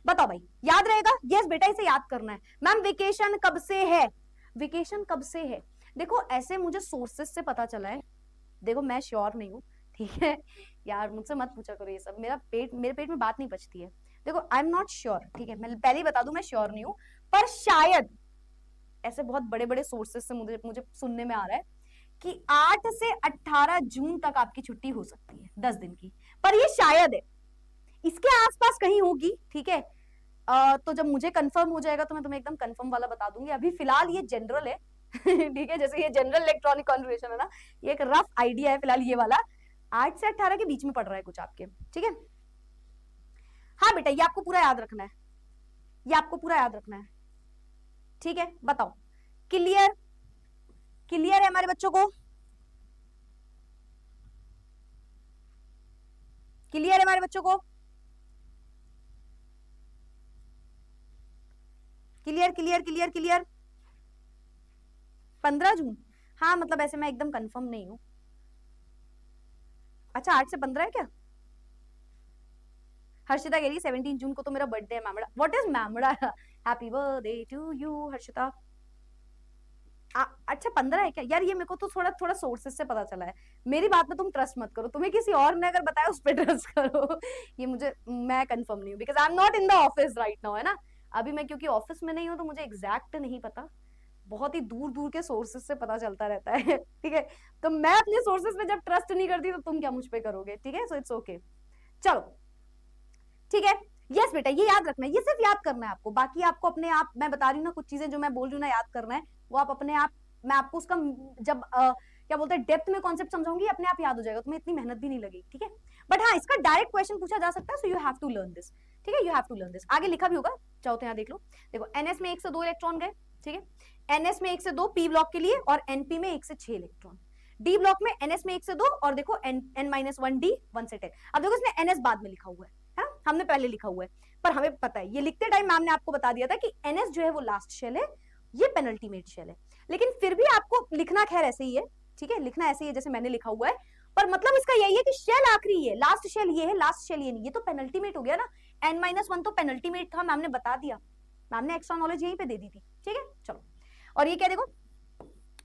बताओ भाई याद रहेगा, यस बेटा इसे याद करना है। मैम वेकेशन कब से है, वेकेशन कब से है, देखो ऐसे मुझे सोर्सेस से पता चला है, देखो मैं श्योर नहीं हूँ, ठीक है यार, मुझसे मत पूछा करो ये सब, मेरे पेट में बात नहीं पचती है, देखो आई एम नॉट श्योर, ठीक है, मैं पहले ही बता दूं मैं श्योर नहीं हूँ, पर शायद ऐसे बहुत बड़े बड़े सोर्सेस से मुझे सुनने में आ रहा है कि 8 से 18 जून तक आपकी छुट्टी हो सकती है 10 दिन की, पर ये शायद है, इसके आसपास कहीं होगी, ठीक है। तो जब मुझे कंफर्म हो जाएगा तो मैं तुम्हें एकदम कंफर्म वाला बता दूंगी। अभी फिलहाल ये जनरल है ठीक है, जैसे ये जनरल इलेक्ट्रॉनिक कॉन्फ़िगरेशन है ना, ये एक रफ आइडिया है फिलहाल, ये वाला 8 से 18 के बीच में पड़ रहा है कुछ आपके, ठीक है। हाँ बेटा, ये आपको पूरा याद रखना है, ये आपको पूरा याद रखना है, ठीक है। बताओ, क्लियर? क्लियर है हमारे बच्चों को? क्लियर है हमारे बच्चों को? Clear clear clear clear? 15 जून? हाँ मतलब ऐसे मैं एकदम कंफर्म नहीं हूं। अच्छा 8 से 15 है क्या? हर्षिता कह रही है 17 जून को तो मेरा बर्थडे है मैमड़ा। व्हाट इज मैमड़ा? Happy birthday to you Harshita. अच्छा 15 है क्या यार? ये मेरे को तो थोड़ा थोड़ा सोर्सेस से पता चला है, मेरी बात में तुम ट्रस्ट मत करो, तुम्हें किसी और ने अगर बताया उस पर ट्रस्ट करो ये मुझे, मैं कंफर्म नहीं हूँ because I am not in the office right now, है ना। अभी मैं क्योंकि ऑफिस में नहीं हूँ तो मुझे एग्जैक्ट नहीं पता, बहुत ही दूर दूर के सोर्सेस से पता चलता रहता है ठीक है, तो मैं अपने सोर्सेस पे जब ट्रस्ट नहीं करती तो तुम क्या मुझ पे करोगे, ठीक है। सो इट्स ओके, चलो ठीक है। यस बेटा, ये याद रखना है, ये सिर्फ याद करना है आपको, बाकी आपको अपने आप, मैं बता रही हूँ ना कुछ चीजें जो मैं बोल रही हूँ ना याद करना है, वो आप अपने आप, मैं आपको उसका जब क्या बोलते हैं डेप्थ में कॉन्सेप्ट समझाऊंगी, अपने आप याद हो जाएगा, तुम्हें इतनी मेहनत भी नहीं लगेगी, ठीक है। बट हाँ, इसका डायरेक्ट क्वेश्चन पूछा जा सकता है, so you have to learn this, ठीक है, you have to learn this. आगे लिखा भी होगा, चाहो तो यहाँ देख लो, देखो एनएस में 1 से 2 इलेक्ट्रॉन गए, ठीक है। एनएस में 1 से 2 पी ब्लॉक के लिए, और एनपी में 1 से 6 इलेक्ट्रॉन। डी ब्लॉक में एनएस में 1 से 2, और देखो n-1 डी 1 से 10। अब देखो इसमें एनएस बाद में लिखा हुआ है, हमने पहले लिखा हुआ है, पर हमें पता है, ये लिखते टाइम मैम ने आपको बता दिया था कि एनएस जो है वो लास्ट शेल है, ये पेनल्टीमेट शेल है, लेकिन फिर भी आपको लिखना खैर ऐसे ही है, ठीक है, लिखना ऐसे ही है जैसे मैंने लिखा हुआ है, पर मतलब इसका यही है कि शेल आखिरी है, लास्ट शेल ये है, लास्ट शेल ये नहीं, ये तो पेनल्टीमेट हो गया ना, n-1 तो पेनल्टीमेट था, मैम ने बता दिया, मैम ने एक्स्ट्रा नॉलेज यहीं पे दे दी थी, ठीक है। चलो, और ये क्या देखो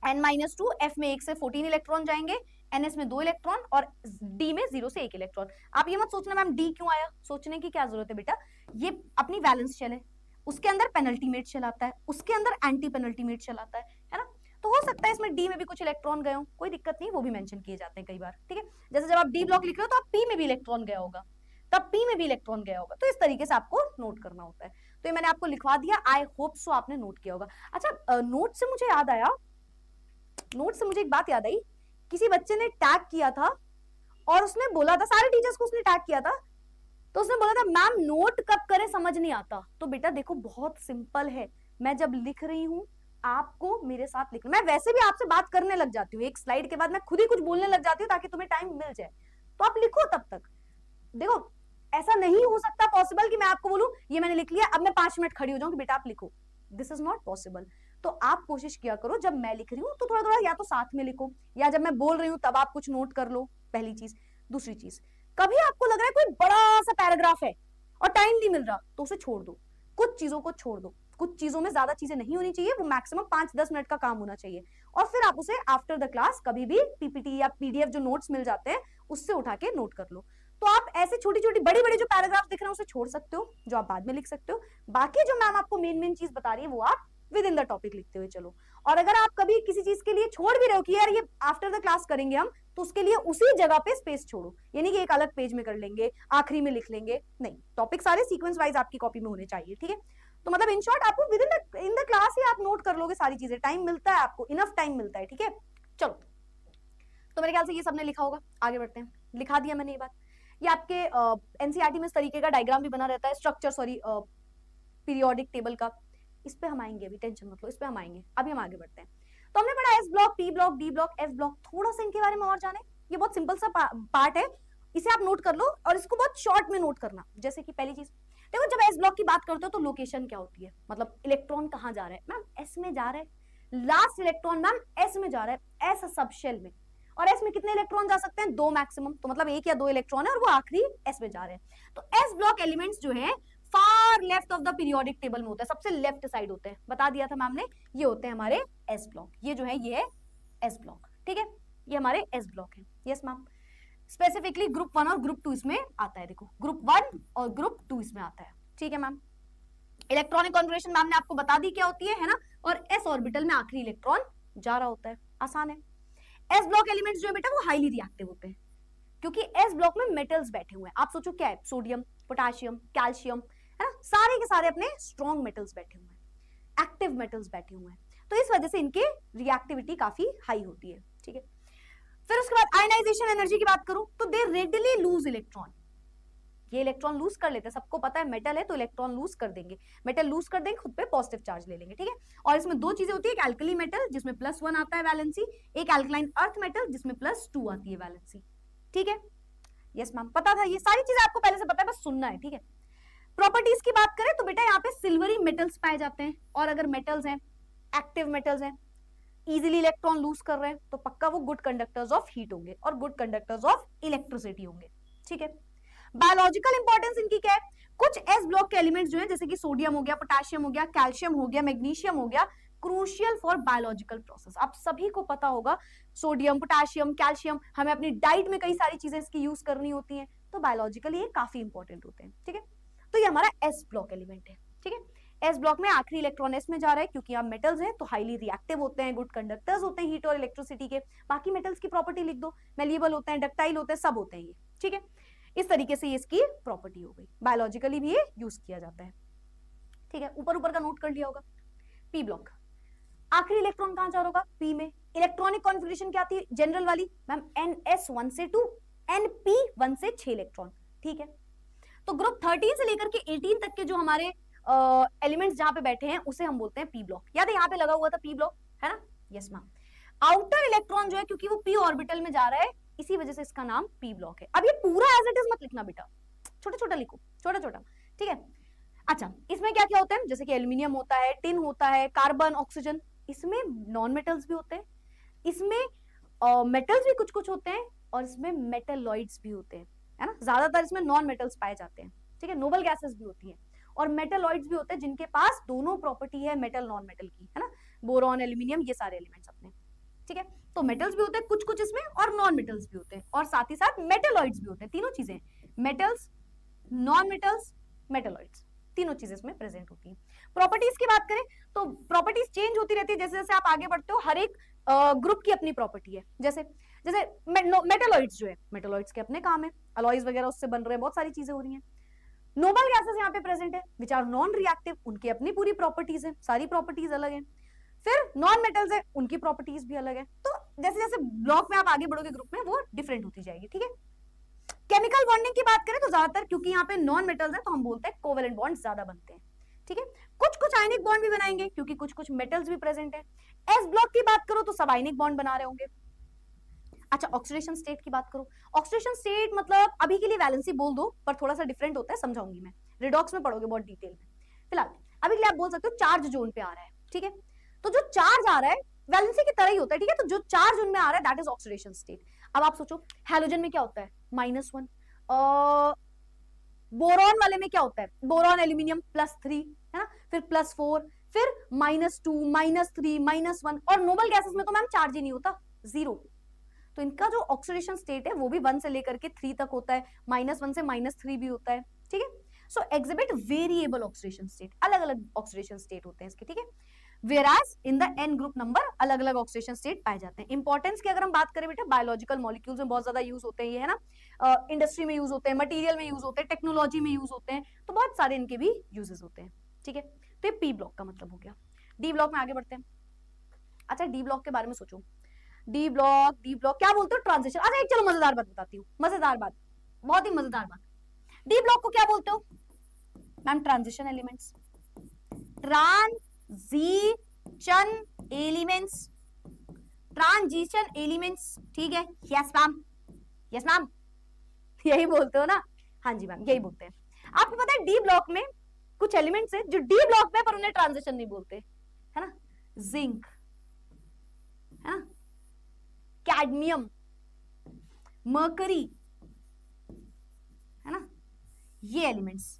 n-2, f में 1 से 14 इलेक्ट्रॉन जाएंगे, ns में 2 इलेक्ट्रॉन, और d में 0 से 1 इलेक्ट्रॉन। आप ये मत सोचना मैम d क्यों आया, सोचने की क्या जरूरत है बेटा, ये अपनी वैलेंस शेल है, उसके अंदर पेनल्टीमेट शेल आता है, उसके अंदर एंटी पेनल्टीमेट शेल आता है ना, तो हो सकता है इसमें d में भी कुछ इलेक्ट्रॉन गए हो, कोई दिक्कत नहीं, वो भी मेंशन किए जाते हैं कई बार, ठीक है। जैसे जब आप d ब्लॉक लिख रहे हो तो आप p में भी इलेक्ट्रॉन गया होगा, तब p में भी इलेक्ट्रॉन गया होगा, तो इस तरीके से आपको नोट करना होता है। तो ये मैंने आपको लिखवा दिया, आई होप सो आपने नोट किया होगा। अच्छा नोट से मुझे याद आया, नोट से मुझे एक बात याद आई, किसी बच्चे ने टैग किया था और उसने बोला था, सारे टीचर्स को उसने टैग किया था, तो उसने बोला था मैम नोट कब करें समझ नहीं आता। तो बेटा देखो बहुत सिंपल है, मैं जब लिख रही हूं आपको मेरे साथ लिखना, मैं वैसे भी आपसे बात करने लग जाती हूँ, एक स्लाइड के बाद मैं खुद ही कुछ बोलने लग जाती हूँ ताकि तुम्हें टाइम मिल जाए, तो आप लिखो तब तक। देखो ऐसा नहीं हो सकता पॉसिबल कि मैं आपको बोलूं ये मैंने लिख लिया, अब मैं 5 मिनट खड़ी हो जाऊं कि बेटा आप लिखो, दिस इज नॉट पॉसिबल। तो आप कोशिश किया करो जब मैं लिख रही हूँ तो थोड़ा थोड़ा या तो साथ में लिखो, या जब मैं बोल रही हूँ तब आप कुछ नोट कर लो, पहली चीज। दूसरी चीज, कभी आपको लग रहा है कोई बड़ा सा पैराग्राफ है और टाइम नहीं मिल रहा तो उसे छोड़ दो, कुछ चीजों को छोड़ दो, कुछ चीजों में ज्यादा चीजें नहीं होनी चाहिए, वो मैक्सिमम 5-10 मिनट का काम होना चाहिए, और फिर आप उसे आफ्टर द क्लास कभी भी पीपीटी या पीडीएफ जो नोट्स मिल जाते हैं उससे उठा के नोट कर लो। तो आप ऐसे छोटी छोटी बड़ी बड़ी जो पैराग्राफ दिख रहे हैं उसे छोड़ सकते हो, जो आप बाद में लिख सकते हो, बाकी जो मैम आपको मेन मेन चीज बता रही है वो आप विद इन द टॉपिक लिखते हुए चलो। और अगर आप कभी किसी चीज के लिए छोड़ भी रहे हो कि यार ये आफ्टर द क्लास करेंगे हम, तो उसके लिए उसी जगह पे स्पेस छोड़ो, यानी कि एक अलग पेज में कर लेंगे, आखिरी में लिख लेंगे, नहीं, टॉपिक सारे सीक्वेंस वाइज आपकी कॉपी में होने चाहिए, ठीक है। तो मतलब इन शॉर्ट आपको विद इन द क्लास ही आप नोट कर लोगे सारी चीजें, टाइम मिलता है आपको, इनफ टाइम मिलता है, ठीक है। चलो, तो मेरे ख्याल से ये सबने लिखा होगा, आगे बढ़ते हैं। लिखा दिया मैंने ये बात, ये आपके एनसीईआरटी में इस तरीके का डायग्राम भी बना रहता है, स्ट्रक्चर सॉरी पीरियोडिक टेबल का, इस पे हम आएंगे, अभी टेंशन मत लो, इस पे हम आएंगे, अभी हम आगे बढ़ते हैं। तो हमने पढ़ा S block, P block, D block, F block, थोड़ा सा इनके बारे में और जाने, ये बहुत सिंपल सा पार्ट है, इसे आप नोट कर लो और इसको बहुत शॉर्ट में नोट करना। जैसे कि पहली चीज देखो, जब एस ब्लॉक की बात करते हो तो लोकेशन क्या होती है, मतलब इलेक्ट्रॉन कहाँ जा रहा है, मैम एस में जा रहा है, लास्ट इलेक्ट्रॉन मैम एस में जा रहा है, एस सब शेल में, और एस में कितने इलेक्ट्रॉन जा सकते हैं, 2 मैक्सिमम, तो मतलब 1 या 2 इलेक्ट्रॉन है और वो आखिरी एस में जा रहे हैं। तो एस ब्लॉक एलिमेंट्स जो है far left of the periodic table में होता है, सबसे लेफ्ट साइड होते हैं, बता दिया था मैम ने, ये होते हैं हमारे एस ब्लॉक, ये जो है ये है एस ब्लॉक, ठीक है, ये हमारे एस ब्लॉक है। यस मैम, स्पेसिफिकली ग्रुप 1 और ग्रुप 2 इसमें आता है, देखो ग्रुप 1 और ग्रुप 2 इसमें आता है, ठीक है मैम। इलेक्ट्रॉनिक कॉन्फिगरेशन मैम ने आपको बता दी क्या होती है ना, और एस ऑर्बिटल में आखिरी इलेक्ट्रॉन जा रहा होता है, आसान है। एस ब्लॉक एलिमेंट्स जो है बेटा वो हाईली रिएक्टिव होते हैं, क्योंकि एस ब्लॉक में मेटल्स बैठे हुए हैं। आप सोचो क्या है, सोडियम, पोटेशियम, कैल्शियम, है ना, सारे के सारे अपने स्ट्रॉन्ग मेटल्स बैठे हुए हैं, एक्टिव मेटल्स बैठे हुए हैं, तो इस वजह से इनके रिएक्टिविटी काफी हाई होती है, ठीक है। फिर उसके बाद आयनाइजेशन एनर्जी की बात करूं तो दे रेडिली लूज इलेक्ट्रॉन, ये इलेक्ट्रॉन लूज कर लेते हैं, सबको पता है मेटल है तो इलेक्ट्रॉन लूज कर देंगे, मेटल लूज कर देंगे, खुद पे पॉजिटिव चार्ज ले लेंगे, ठीक है। और इसमें दो चीजें होती है, एक एल्कली मेटल जिसमें +1 आता है वैलेंसी, एक एल्कलाइन अर्थ मेटल जिसमें +2 आती है वैलेंसी, ठीक है। यस मैम, पता था, ये सारी चीजें आपको पहले से पता है, बस सुनना है, ठीक है। प्रॉपर्टीज की बात करें तो बेटा यहाँ पे सिल्वरी मेटल्स पाए जाते हैं, और अगर मेटल्स हैं, एक्टिव मेटल्स हैं, इजीली इलेक्ट्रॉन लूज कर रहे हैं, तो पक्का वो गुड कंडक्टर्स ऑफ हीट होंगे और गुड कंडक्टर्स ऑफ इलेक्ट्रिसिटी होंगे, ठीक है। बायोलॉजिकल इंपॉर्टेंस इनकी क्या है, कुछ एस ब्लॉक के एलिमेंट्स जो है जैसे कि सोडियम हो गया, पोटेशियम हो गया, कैल्शियम हो गया, मैग्नीशियम हो गया, क्रूशियल फॉर बायोलॉजिकल प्रोसेस। आप सभी को पता होगा सोडियम, पोटेशियम, कैल्शियम, हमें अपनी डाइट में कई सारी चीजें इसकी यूज करनी होती हैं, तो बायोलॉजिकली ये काफी इंपॉर्टेंट होते हैं, ठीक है। तो ये हमारा एस ब्लॉक एलिमेंट है, ठीक है। एस ब्लॉक में आखिरी इलेक्ट्रॉन एस में जा रहा है, क्योंकि यहाँ मेटल्स हैं तो हाईली रिएक्टिव होते हैं, गुड कंडक्टर्स होते हैं हीट और इलेक्ट्रिसिटी के। बाकी मेटल्स की प्रॉपर्टी लिख दो, मेलिएबल होते हैं, डक्टाइल होते हैं, सब होते हैं ये, ठीक है। इस तरीके से ये इसकी प्रॉपर्टी हो गई, बायोलॉजिकली भी ये यूज किया जाता है, ठीक है। ऊपर ऊपर का नोट कर लिया होगा। पी ब्लॉक, आखिरी इलेक्ट्रॉन कहां जा रहा होगा, पी में। इलेक्ट्रॉनिक कॉन्फ़िगरेशन क्या थी जनरल वाली मैम, NS1 से 2, NP1 से 6 इलेक्ट्रॉन, ठीक है। तो ग्रुप 13 से लेकर के 18 तक के जो हमारे एलिमेंट्स जहां पे बैठे हैं उसे हम बोलते हैं पी ब्लॉक। याद है यहाँ पे लगा हुआ था पी ब्लॉक, है ना, यस मैम। आउटर इलेक्ट्रॉन जो है, क्योंकि वो पी ऑर्बिटल में जा रहा है, इसी वजह से इसका नाम पी ब्लॉक है। अब ये पूरा एज इट इज मत लिखना बेटा, छोटा छोटा लिखो, छोटा छोटा, ठीक है। अच्छा, इसमें क्या क्या होता है, जैसे कि एल्यूमिनियम होता है, टिन होता है, कार्बन, ऑक्सीजन, इसमें नॉन मेटल्स भी होते हैं, इसमें मेटल्स भी कुछ कुछ होते हैं, और इसमें मेटलॉइड्स भी होते हैं, है ना। ज्यादातर इसमें नॉन मेटल्स पाए जाते हैं, ठीक है। नोबल गैसेस भी होती हैं और मेटलॉइड्स भी होते हैं जिनके पास दोनों प्रॉपर्टी है मेटल नॉन मेटल की, है ना, बोरॉन, एल्यूमिनियम, ये सारे एलिमेंट्स अपने, ठीक है। तो मेटल्स भी होते हैं कुछ कुछ इसमें, और नॉन मेटल्स भी होते हैं, और साथ ही साथ मेटलॉइड्स भी होते हैं। तीनों चीजें, मेटल्स, नॉन मेटल्स, मेटलॉइड्स, तीनों चीजें इसमें प्रेजेंट होती हैं। प्रॉपर्टीज की बात करें तो प्रॉपर्टीज चेंज होती रहती है जैसे जैसे आप आगे बढ़ते हो, हर एक ग्रुप की अपनी प्रॉपर्टी है। जैसे जैसे मेटलॉइड्स जो है, मेटलॉइड्स के अपने काम है, अलॉयज वगैरह उससे बन रहे हैं, बहुत सारी चीजें हो रही हैं। नोबल गैसेस यहाँ पे प्रेजेंट है विच आर नॉन रिएक्टिव, उनकी अपनी पूरी प्रॉपर्टीज है, सारी प्रॉपर्टीज अलग है। फिर नॉन मेटल्स है, उनकी प्रॉपर्टीज भी अलग है। तो जैसे जैसे ब्लॉक में आप आगे बढ़ोगे ग्रुप में, वो डिफरेंट होती जाएगी, ठीक है। केमिकल बॉन्डिंग की बात करें तो ज्यादातर क्योंकि यहाँ पे नॉन मेटल्स है तो हम बोलते हैं कोवेलेंट बॉन्ड ज्यादा बनते हैं, ठीक है। कुछ कुछ आयनिक बॉन्ड भी बनाएंगे क्योंकि कुछ कुछ मेटल्स भी प्रेजेंट है। एस ब्लॉक की बात करो तो सब आयनिक बॉन्ड बना रहे होंगे। अच्छा, ऑक्सीडेशन स्टेट की बात करो, ऑक्सीडेशन स्टेट मतलब अभी के लिए वैलेंसी बोल दो, पर थोड़ा सा डिफरेंट होता है, समझाऊंगी मैं, रिडॉक्स में पढ़ोगे बहुत डिटेल में। फिलहाल अभी के लिए आप बोल सकते हो चार्ज जोन पे आ रहा है, ठीक है। तो जो चार्ज आ रहा है वैलेंसी की तरह ही होता है, ठीक है। तो जो चार्ज जोन में आ रहा है दैट इज ऑक्सीडेशन स्टेट। अब आप सोचो हैलोजन में क्या होता है, -1, बोरॉन वाले में क्या होता है, बोरॉन एल्यूमिनियम +3, है ना, फिर +4, फिर -2, -3, -1, और नोबल गैसेस में तो मैम चार्ज ही नहीं होता, 0। तो इनका जो ऑक्सीडेशन स्टेट है वो भी 1 से लेकर के 3 तक होता है, -1 से -3 भी होता है, ठीक है। So exhibit variable oxidation state, अलग अलग ऑक्सीडेशन स्टेट होते हैं इसके, ठीक है। Varies in the n group number अलग अलग ऑक्सीडेशन स्टेट पाए जाते हैं। इंपॉर्टेंस की अगर हम बात करें बेटा, बायोलॉजिकल मॉलिक्यूल्स में बहुत ज्यादा यूज होते हैं ये, है ना, इंडस्ट्री में यूज होते हैं, मटेरियल में यूज होते हैं, टेक्नोलॉजी में यूज होते हैं, तो बहुत सारे इनके भी यूजेस होते हैं, ठीक है। तो ये पी ब्लॉक का मतलब हो गया। डी ब्लॉक में आगे बढ़ते हैं। अच्छा, डी ब्लॉक के बारे में सोचो, डी ब्लॉक क्या बोलते हो, ट्रांजिशन। अच्छा एक चलो मजेदार बात बताती हूँ, मजेदार बात, बहुत ही मजेदार बात। डी ब्लॉक को क्या बोलते हो ma'am, transition elements, transition elements, transition elements, ठीक है। यस मैम, यस मैम, यही बोलते हो ना, हाँ जी मैम यही बोलते हैं। आपको पता है डी ब्लॉक में कुछ एलिमेंट्स है जो डी ब्लॉक में पर उन्हें ट्रांजिशन नहीं बोलते, है ना, जिंक, है ना, कैडमियम, मर्करी, है ना, ये एलिमेंट्स,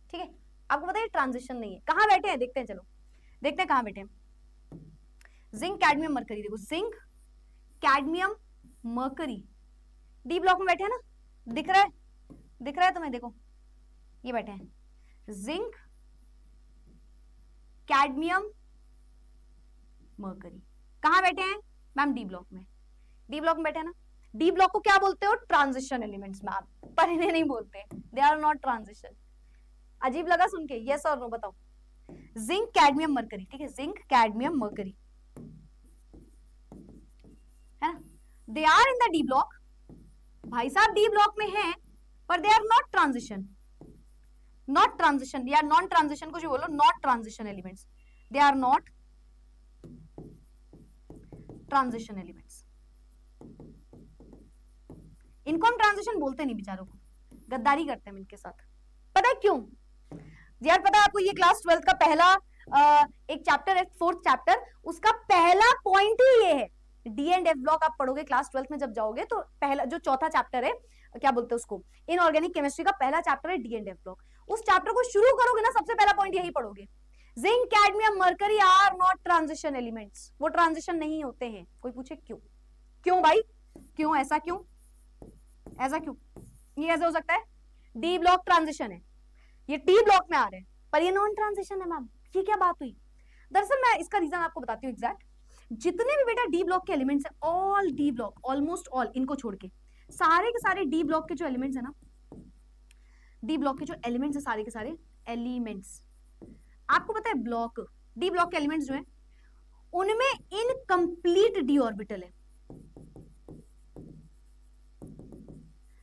ठीक है। आपको पता है ट्रांजिशन नहीं है, कहां बैठे हैं देखते हैं, चलो देखते हैं कहां बैठे हैं। जिंक, कैडमियम, मरकरी, देखो zinc, cadmium, mercury D block में बैठे हैं ना, दिख रहा है तुम्हें, देखो ये बैठे हैं, जिंक, कैडमियम, मरकरी। कहाँ बैठे हैं मैम? डी ब्लॉक में। डी ब्लॉक में बैठे हैं ना। डी ब्लॉक को क्या बोलते हो? ट्रांजिशन एलिमेंट्स मैम, पर इन्हें नहीं बोलते, दे आर नॉट ट्रांजिशन। अजीब लगा सुन के? यस और नो बताओ। जिंक कैडमियम मरकरी, ठीक है, जिंक कैडमियम मरकरी है ना, they are in the D block. भाई साहब डी ब्लॉक में है पर they are not transition, not transition या नॉन ट्रांजिशन को जो बोलो, not transition elements, they are not transition elements. इनको हम ट्रांजिशन बोलते नहीं, बेचारों को गद्दारी करते हैं इनके साथ। पता है क्यों यार? पता है आपको? ये क्लास 12 का पहला एक चैप्टर है, 4th चैप्टर, उसका पहला पॉइंट ही ये है। डी एंड एफ ब्लॉक आप पढ़ोगे क्लास 12 में जब जाओगे, तो पहला जो चौथा चैप्टर है, क्या बोलते हैं उसको, इनऑर्गेनिक केमिस्ट्री का पहला चैप्टर है डी एंड एफ ब्लॉक। उस चैप्टर को शुरू करोगे ना, सबसे पहला पॉइंट यही पढ़ोगे, zinc cadmium mercury are not transition elements. वो ट्रांजिशन नहीं होते हैं। कोई पूछे क्यों? क्यों भाई? क्यों? ऐसा क्यों? ऐसा क्यों? ये कैसे हो सकता है? डी ब्लॉक ट्रांजिशन है, ये टी ब्लॉक में आ रहे हैं, पर ये नॉन ट्रांजिशन है मैम। ये क्या बात हुई? दरअसल मैं इसका रीजन आपको बताती हूँ एग्जैक्ट। जितने भी बेटा डी ब्लॉक के एलिमेंट्स हैं, all D block, almost all, इनको छोड़ के सारे के सारे डी ब्लॉक के जो एलिमेंट्स है ना, डी ब्लॉक के जो एलिमेंट्स है, सारे के सारे एलिमेंट्स, आपको पता है ब्लॉक, डी ब्लॉक के एलिमेंट्स जो है उनमें इनकम्प्लीट डी ऑर्बिटल है।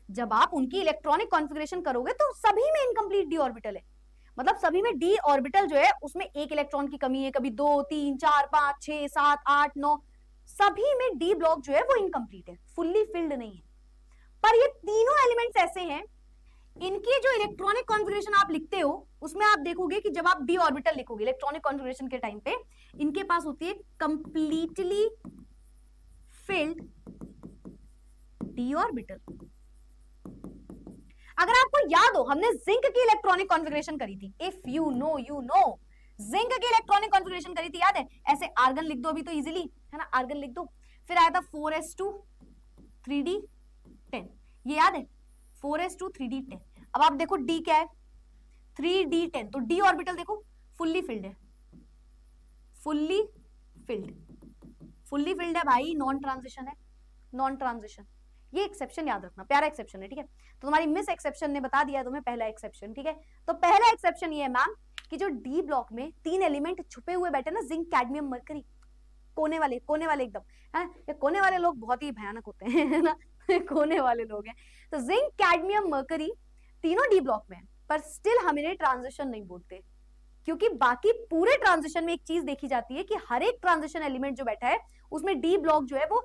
जब आप उनकी इलेक्ट्रॉनिक कॉन्फ़िगरेशन करोगे तो सभी में इनकम्प्लीट डी ऑर्बिटल है, मतलब सभी में डी ऑर्बिटल जो है उसमें एक इलेक्ट्रॉन की कमी है, कभी 2 3 4 5 6 7 8 9, सभी में डी ब्लॉक जो है वो इनकम्प्लीट है, फुल्ली फिल्ड नहीं है। पर ये तीनों एलिमेंट्स ऐसे हैं, इनकी जो इलेक्ट्रॉनिक कॉन्फ़िगरेशन आप लिखते हो उसमें आप देखोगे कि जब आप डी ऑर्बिटल लिखोगे इलेक्ट्रॉनिक कॉन्फ़िगरेशन के टाइम पे, इनके पास होती है कंप्लीटली फिल्ड डी ऑर्बिटल। अगर आपको याद हो, हमने जिंक की इलेक्ट्रॉनिक कॉन्फ़िगरेशन करी थी, if you know you know, zinc की इलेक्ट्रॉनिक कॉन्फ़िगरेशन करी थी, याद है? ऐसे आर्गन लिख दो अभी तो इजीली, है ना, आर्गन लिख दो, फिर आया था 4s2 3d10, ये याद है? 4s2 3d10। अब आप देखो डी क्या है, 3d10, तो डी ऑर्बिटल देखो फुल्ली फिल्ड है, फुल्ली फिल्ड, फुल्ली फिल्ड है भाई, नॉन ट्रांजिशन है, नॉन ट्रांजिशन। ये एक्सेप्शन याद रखना, प्यारा एक्सेप्शन है, ठीक है? तो तुम्हारी मिस एक्सेप्शन ने बता दिया तुम्हें पहला एक्सेप्शन, ठीक है? तो पहला एक्सेप्शन ये है मैम कि जो डी ब्लॉक में 3 एलिमेंट छुपे हुए बैठे ना, जिंक कैडमियम मरकरी, कोने वाले एकदम, है? ये कोने वाले लोग बहुत ही भयानक होते हैं, है ना, कोने वाले लोग हैं। तो जिंक कैडमियम मरकरी तीनों डी ब्लॉक में है, पर स्टिल हम इन्हें ट्रांजिशन नहीं बोलते, क्योंकि बाकी पूरे ट्रांजिशन में एक चीज देखी जाती है कि हर एक ट्रांजिशन एलिमेंट जो बैठा है उसमें डी ब्लॉक जो है वो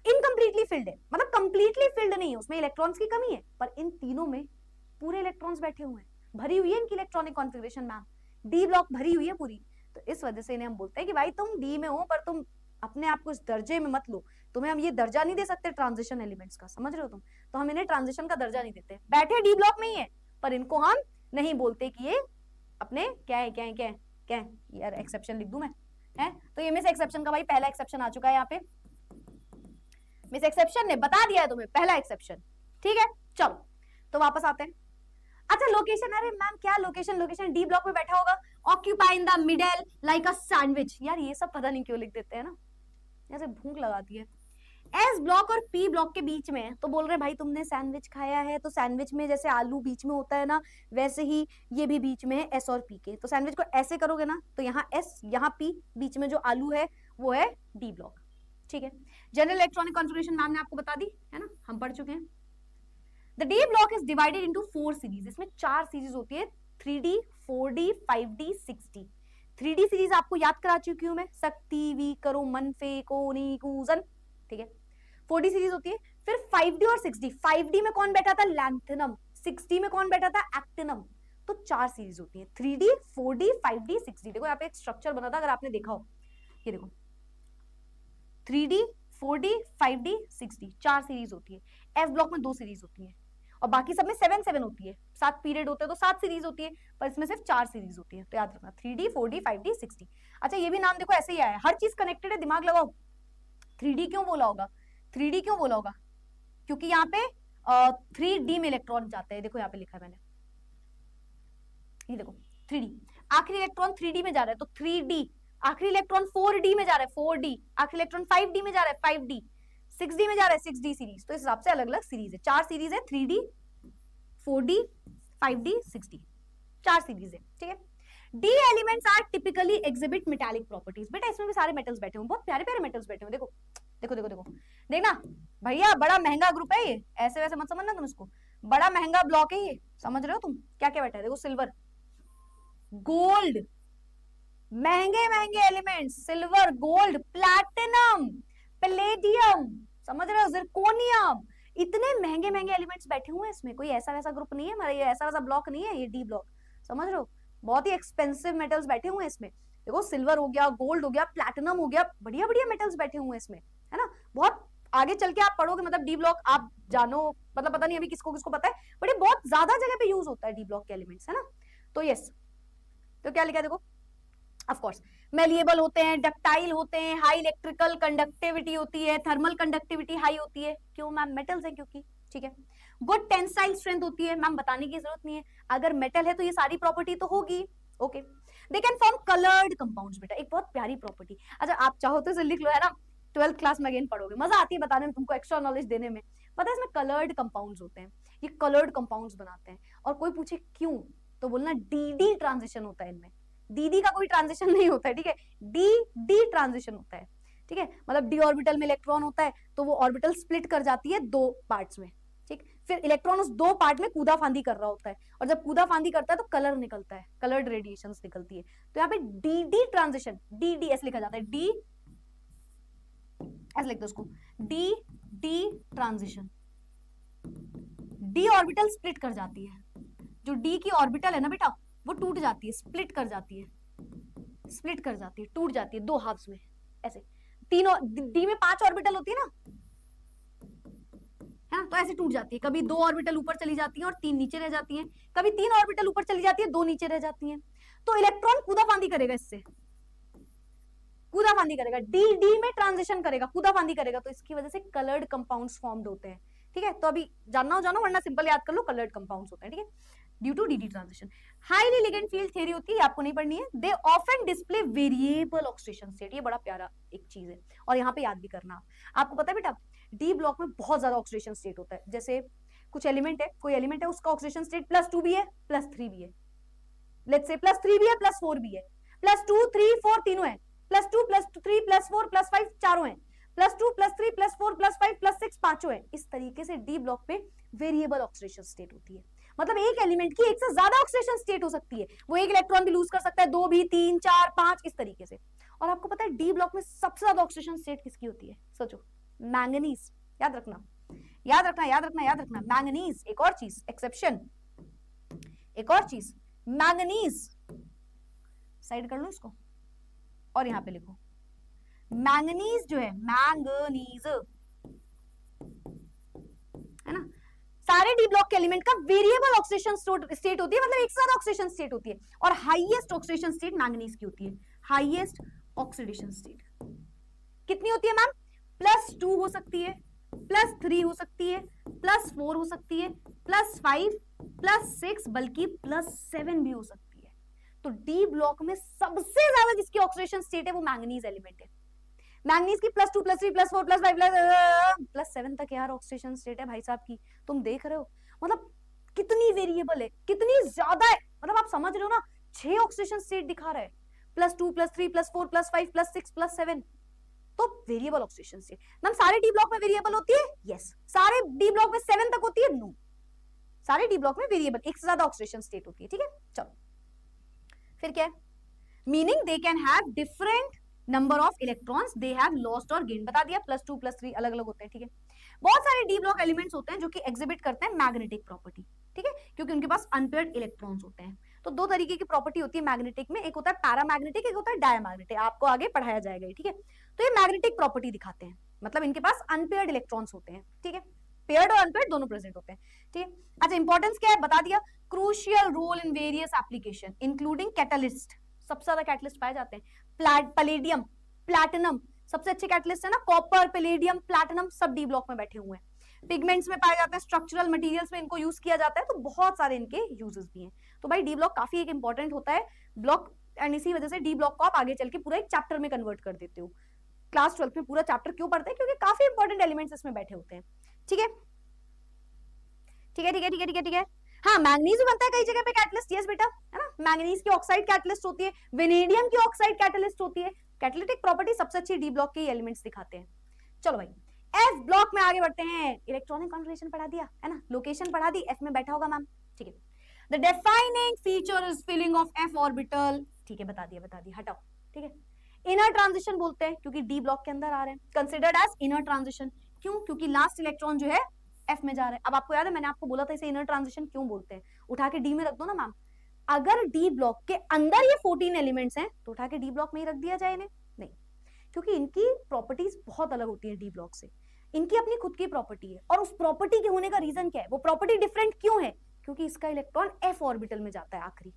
इनकम्प्लीटली फिल्ड है, मतलब कंप्लीटली फिल्ड नहीं है, उसमें इलेक्ट्रॉन्स की कमी है, पर इन तीनों में पूरे इलेक्ट्रॉन्स बैठे हुए हैं, भरी हुई है इनकी electronic configuration ma'am, D block भरी हुई है पूरी। तो इस वजह से इन्हें हम बोलते हैं कि भाई तुम डी में हो, पर तुम अपने आप को इस दर्जे में मत लो, तुम्हें हम ये दर्जा नहीं दे सकते ट्रांजिशन एलिमेंट्स का, समझ रहे हो तुम? तो हम इन्हें ट्रांजिशन का दर्जा नहीं देते, बैठे डी ब्लॉक में ही है, पर इनको हम नहीं बोलते कि ये अपने क्या है, क्या है, क्या है, क्या है। यार एक्सेप्शन लिख दूं मैं, है? तो ये मिस एक्सेप्शन का भाई पहला एक्सेप्शन आ चुका है यहाँ पे, मिस एक्सेप्शन ने बता दिया है तुम्हें पहला एक्सेप्शन, ठीक है? चलो तो वापस आते हैं। अच्छा लोकेशन, अरे मैम क्या लोकेशन, लोकेशन डी ब्लॉक में बैठा होगा, occupy in the middle like a sandwich. यार ये सब पता नहीं क्यों लिख देते हैं ना, ऐसे भूख लगाती है। एस ब्लॉक और पी ब्लॉक के बीच में तो बोल रहे भाई तुमने सैंडविच खाया है, तो सैंडविच में जैसे आलू बीच में होता है ना, वैसे ही ये भी बीच में है एस और पी के। तो सैंडविच को ऐसे करोगे ना, तो यहाँ एस यहाँ पी, बीच में जो आलू है वो है डी ब्लॉक, ठीक है? जनरल इलेक्ट्रॉनिक कॉन्फ़िगरेशन मैम ने आपको बता दी है ना, हम पढ़ चुके हैं। The D block is divided into 4 series, इसमें 4 सीरीज होती है, 3D 4D 5D 6D। 3D series आपको याद करा चुकी हूं मैं, शक्ति, वी, करो, मन, फे, को, नी, कूजन, ठीक है? 4D सीरीज होती है, फिर 5D और 6D। 5D में कौन बैठा था? लैंथेनम। 6D में कौन बैठा था? एक्टिनम। तो 4 सीरीज होती है, 3D 4D 5D 6D। देखो यहाँ पे एक स्ट्रक्चर बना था, अगर आपने देखा हो, ये देखो 3D 4D 5D 6D, 4 series होती है। एफ ब्लॉक में 2 सीरीज होती है, और बाकी सब में 7 होती है, 7 पीरियड होते हैं तो 7 सीरीज होती है, पर इसमें सिर्फ 4 सीरीज होती है। तो याद रखना 3D 4D 5D 6D। अच्छा ये भी नाम देखो ऐसे ही आया है, हर चीज कनेक्टेड है, दिमाग लगाओ। 3D क्यों बोला होगा? 3D क्यों बोला होगा? क्योंकि यहाँ पे 3D में इलेक्ट्रॉन जाते हैं, देखो यहाँ पे लिखा है मैंने, ये देखो 3D, आखिरी इलेक्ट्रॉन 3D में जा रहा है, तो 3D आखिरी इलेक्ट्रॉन 4d में जा रहा है 4d, आखिरी इलेक्ट्रॉन 5d में जा रहा है 5d, 6d में जा रहा है 6d सीरीज। तो इस हिसाब से अलग अलग सीरीज है, 4 सीरीज है, 3d 4d 5d 6d, 4 series है, ठीक है। D elements are typically exhibit metallic properties. बेटा इसमें भी सारे मेटल्स बैठे हुए, बहुत प्यारे प्यारे मेटल्स बैठे हुए, देखो देखो देखो देखो देखना भैया, बड़ा महंगा ग्रुप है ये, ऐसे वैसे मत समझना तुम इसको, बड़ा महंगा ब्लॉक है ये, समझ रहे हो तुम क्या क्या बैठा है। देखो सिल्वर, गोल्ड, महंगे महंगे elements, silver, gold, platinum, palladium, समझ रहे हो, जिरकोनियम, इतने महंगे महंगे एलिमेंट्स बैठे हुए हैं इसमें। कोई ऐसा वैसा ग्रुप नहीं है हमारा, ये ऐसा वैसा ब्लॉक नहीं है ये डी ब्लॉक, समझ रहे हो, बहुत ही एक्सपेंसिव मेटल्स बैठे हुए हैं इसमें। देखो सिल्वर हो गया, गोल्ड हो गया, प्लैटिनम हो गया, बढ़िया बढ़िया मेटल्स बैठे हुए हैं इसमें, है ना। बहुत आगे चल के आप पढ़ोगे, मतलब डी ब्लॉक आप जानो, मतलब पता नहीं अभी किसको किसको पता है, बट ये बहुत ज्यादा जगह पे यूज होता है डी ब्लॉक के एलिमेंट्स, है ना। तो यस, तो क्या लिखा है देखो, ऑफ कोर्स मेलिएबल होते हैं, डक्टाइल होते हैं, हाई इलेक्ट्रिकल कंडक्टिविटी होती है, थर्मल कंडक्टिविटी हाई होती है, क्यों मैम, मेटल्स है क्योंकि, ठीक है। गुड टेंसाइल स्ट्रेंथ होती है, मैम बताने की जरूरत नहीं है, अगर मेटल है तो ये सारी प्रॉपर्टी तो होगी, okay. They can form coloured compounds, बेटा एक बहुत प्यारी प्रॉपर्टी, अच्छा आप चाहो तो इसे लिख लो, है ना, 12th क्लास में अगेन पढ़ोगे, मजा आती है बताने में, तुमको एक्स्ट्रा नॉलेज देने में। पता है इसमें कलर्ड कंपाउंड्स होते हैं, ये कलर्ड कंपाउंड्स बनाते हैं, और कोई पूछे क्यों तो बोलना डी ट्रांजिशन होता है इनमें, डी का कोई ट्रांजिशन नहीं होता है, ठीक है, डी ट्रांजिशन होता है, ठीक है, मतलब डी ऑर्बिटल में इलेक्ट्रॉन होता है तो वो ऑर्बिटल स्प्लिट कर जाती है 2 पार्ट्स में, ठीक, फिर इलेक्ट्रॉन उस 2 पार्ट में कूदा फांदी कर रहा होता है, और जब कूदा फांदी करता है तो कलर निकलता है, कलर्ड रेडिएशंस निकलती है। तो यहाँ पे डी ट्रांजिशन, डी ऐसे लिखा जाता है, डी ऐसे लिख दो उसको, D transition, D orbital split कर जाती है, जो डी की ऑर्बिटल है ना बेटा वो टूट जाती है, स्प्लिट कर जाती है, स्प्लिट कर जाती है, टूट जाती है 2 हाफ्स में, ऐसे तीनों, डी में 5 ऑर्बिटल होती है ना, है, तो ऐसे टूट जाती है, कभी 2 ऑर्बिटल ऊपर चली जाती हैं और 3 नीचे रह जाती हैं, कभी 3 ऑर्बिटल ऊपर चली जाती है 2 नीचे रह जाती हैं। तो इलेक्ट्रॉन कूदाफांदी करेगा, इससे कूदाफांदी करेगा, डी में ट्रांजिशन करेगा, कूदाफांदी करेगा, तो इसकी वजह से कलर्ड कंपाउंड्स फॉर्म्ड होते हैं, ठीक है। तो अभी जानना हो जानो, वरना सिंपल याद कर लो, कलर्ड कंपाउंड्स होते हैं, ठीक है, due to D transition. Highly ligand field theory होती है, आपको नहीं पढ़नी है। They often display variable oxidation state, ये बड़ा प्यारा एक चीज है, और यहाँ पे याद भी करना, आपको पता है बेटा डी ब्लॉक में बहुत ज्यादा ऑक्सीडेशन स्टेट होता है। जैसे कुछ एलिमेंट है, कोई एलिमेंट है, उसका ऑक्सीडेशन स्टेट +2 भी है, +3 भी है, लेट्स से +3 भी है, +4 भी है, +2 3 4 तीनों है, +2 +3 +4 +5 चारों है, +2 +3 +4 +5 +6 पांचों है। इस तरीके से डी ब्लॉक पे वेरिएबल ऑक्सीडेशन स्टेट होती है, मतलब एक एलिमेंट की एक से ज्यादा ऑक्सीडेशन स्टेट हो सकती है, वो एक इलेक्ट्रॉन भी लूज कर सकता है, 2 भी, 3 4 5 इस तरीके से। और आपको पता है डी ब्लॉक में सबसे ज्यादा ऑक्सीडेशन स्टेट किसकी होती है, सोचो, मैंगनीज, याद रखना याद रखना याद रखना याद रखना, मैंगनीज। एक और चीज एक्सेप्शन, एक और चीज मैंगनीज, साइड कर लो इसको और यहां पे लिखो मैंगनीज जो है, मैंगनीज, है ना, सारे डी ब्लॉक के एलिमेंट का वेरिएबल ऑक्सीडेशन स्टेट होती है, मतलब एक साथ ऑक्सीडेशन स्टेट होती है, और हाईएस्ट ऑक्सीडेशन स्टेट मैंगनीज की होती है। हाईएस्ट ऑक्सीडेशन स्टेट कितनी होती है मैम, +2 हो सकती है, +3 हो सकती है, +4 हो सकती है, +5 +6 बल्कि +7 भी हो सकती है। तो डी ब्लॉक में सबसे ज्यादा जिसकी ऑक्सीडेशन स्टेट है वो मैंगनीज एलिमेंट है। मैंगनीज की +2 +3 +4 +5 +7 तक यार ऑक्सीडेशन स्टेट है भाई साहब की, तुम देख रहे हो, मतलब कितनी वेरिएबल है, कितनी ज्यादा है, मतलब आप समझ रहे हो ना, 6 ऑक्सीडेशन स्टेट दिखा रहा है, +2 +3 +4 +5 +6 +7, तो वेरिएबल ऑक्सीडेशन स्टेट। मैम सारे डी ब्लॉक में वेरिएबल होती है, यस। सारे डी ब्लॉक में 7 तक होती है, नो। सारे डी ब्लॉक में वेरिएबल एक से ज्यादा ऑक्सीडेशन स्टेट होती है, ठीक है। चलो फिर क्या है, meaning they can have different number of electrons, they have lost और गेन, बता दिया, +2 +3 अलग अलग होते हैं, ठीक है। बहुत सारे डी ब्लॉक एलिमेंट्स होते हैं जो कि एग्जिबिट करते हैं मैग्नेटिक प्रॉपर्टी, ठीक है, क्योंकि उनके पास अनपेयर्ड इलेक्ट्रॉन्स होते हैं। तो 2 तरीके की प्रॉपर्टी होती है मैग्नेटिक में, एक होता है पैरामैग्नेटिक, एक होता है डायमैग्नेटिक, आपको आगे पढ़ाया जाएगा, ठीक है। तो ये मैग्नेटिक प्रॉपर्टी दिखाते हैं, मतलब इनके पास अनपेयर्ड इलेक्ट्रॉन्स होते हैं, ठीक है, पेयर्ड और अनपेयर्ड दोनों प्रेजेंट होते हैं, ठीक है। अच्छा इंपॉर्टेंस क्या है बता दिया, crucial role in various application including catalyst, सबसे ज्यादा कैटलिस्ट पाए जाते हैं, पैलेडियम, प्लैटिनम, सबसे अच्छे कैटलिस्ट है ना, कॉपर, पैलेडियम, प्लैटिनम, सब डी ब्लॉक में बैठे हुए हैं। पिगमेंट्स में पाए जाते हैं, स्ट्रक्चरल मटेरियल्स में इनको यूज किया जाता है, तो बहुत सारे इनके यूजेस भी हैं। तो भाई डी ब्लॉक काफी एक इंपॉर्टेंट होता है ब्लॉक एंड इसी वजह से डी ब्लॉक को आप आगे चल के पूरा एक चैप्टर में कन्वर्ट कर देते हो। क्लास 12 में पूरा चैप्टर क्यों पढ़ते हैं? क्योंकि काफी इंपॉर्टेंट एलिमेंट्स इसमें बैठे होते हैं। ठीक है ठीक है ठीक है ठीक है ठीक है ठीक है। हाँ, मैंगनीज भी बनता है कई जगह पे कैटलिस्ट, यस बेटा, है ना। मैंगनीज की ऑक्साइड कैटलिस्ट होती है, वेनेडियम की ऑक्साइड कैटलिस्ट होती है। कैटालिटिक प्रॉपर्टी सबसे अच्छी डी ब्लॉक के एलिमेंट्स दिखाते हैं। चलो भाई, एफ ब्लॉक में आगे बढ़ते हैं। इलेक्ट्रॉनिक कॉन्फ़िगरेशन पढ़ा दिया है ना, लोकेशन पढ़ा दी, एफ में बैठा होगा मैम, ठीक है। The defining feature is filling of F orbital, ठीक है, बता दिया, हटाओ, ठीक है। इनर ट्रांजिशन बोलते हैं क्योंकि डी ब्लॉक के अंदर आ रहे हैं, कंसिडर्ड एज इनर ट्रांजिशन। क्यों? क्योंकि लास्ट इलेक्ट्रॉन जो है एफ में जा रहा है। अब आपको याद है मैंने आपको बोला था इसे इनर ट्रांजिशन क्यों बोलते हैं, उठा के डी में रख दो ना मैम। अगर डी ब्लॉक के अंदर ये 14 एलिमेंट्स हैं तो उठा के डी ब्लॉक में ही रख दिया जाए इन्हें, नहीं, क्योंकि इनकी प्रॉपर्टीज बहुत अलग होती है डी ब्लॉक से। इनकी अपनी खुद की प्रॉपर्टी है, और उस प्रॉपर्टी के होने का रीजन क्या है, वो प्रॉपर्टी डिफरेंट क्यों है? क्योंकि इसका इलेक्ट्रॉन एफ ऑर्बिटल में जाता है आखिरी,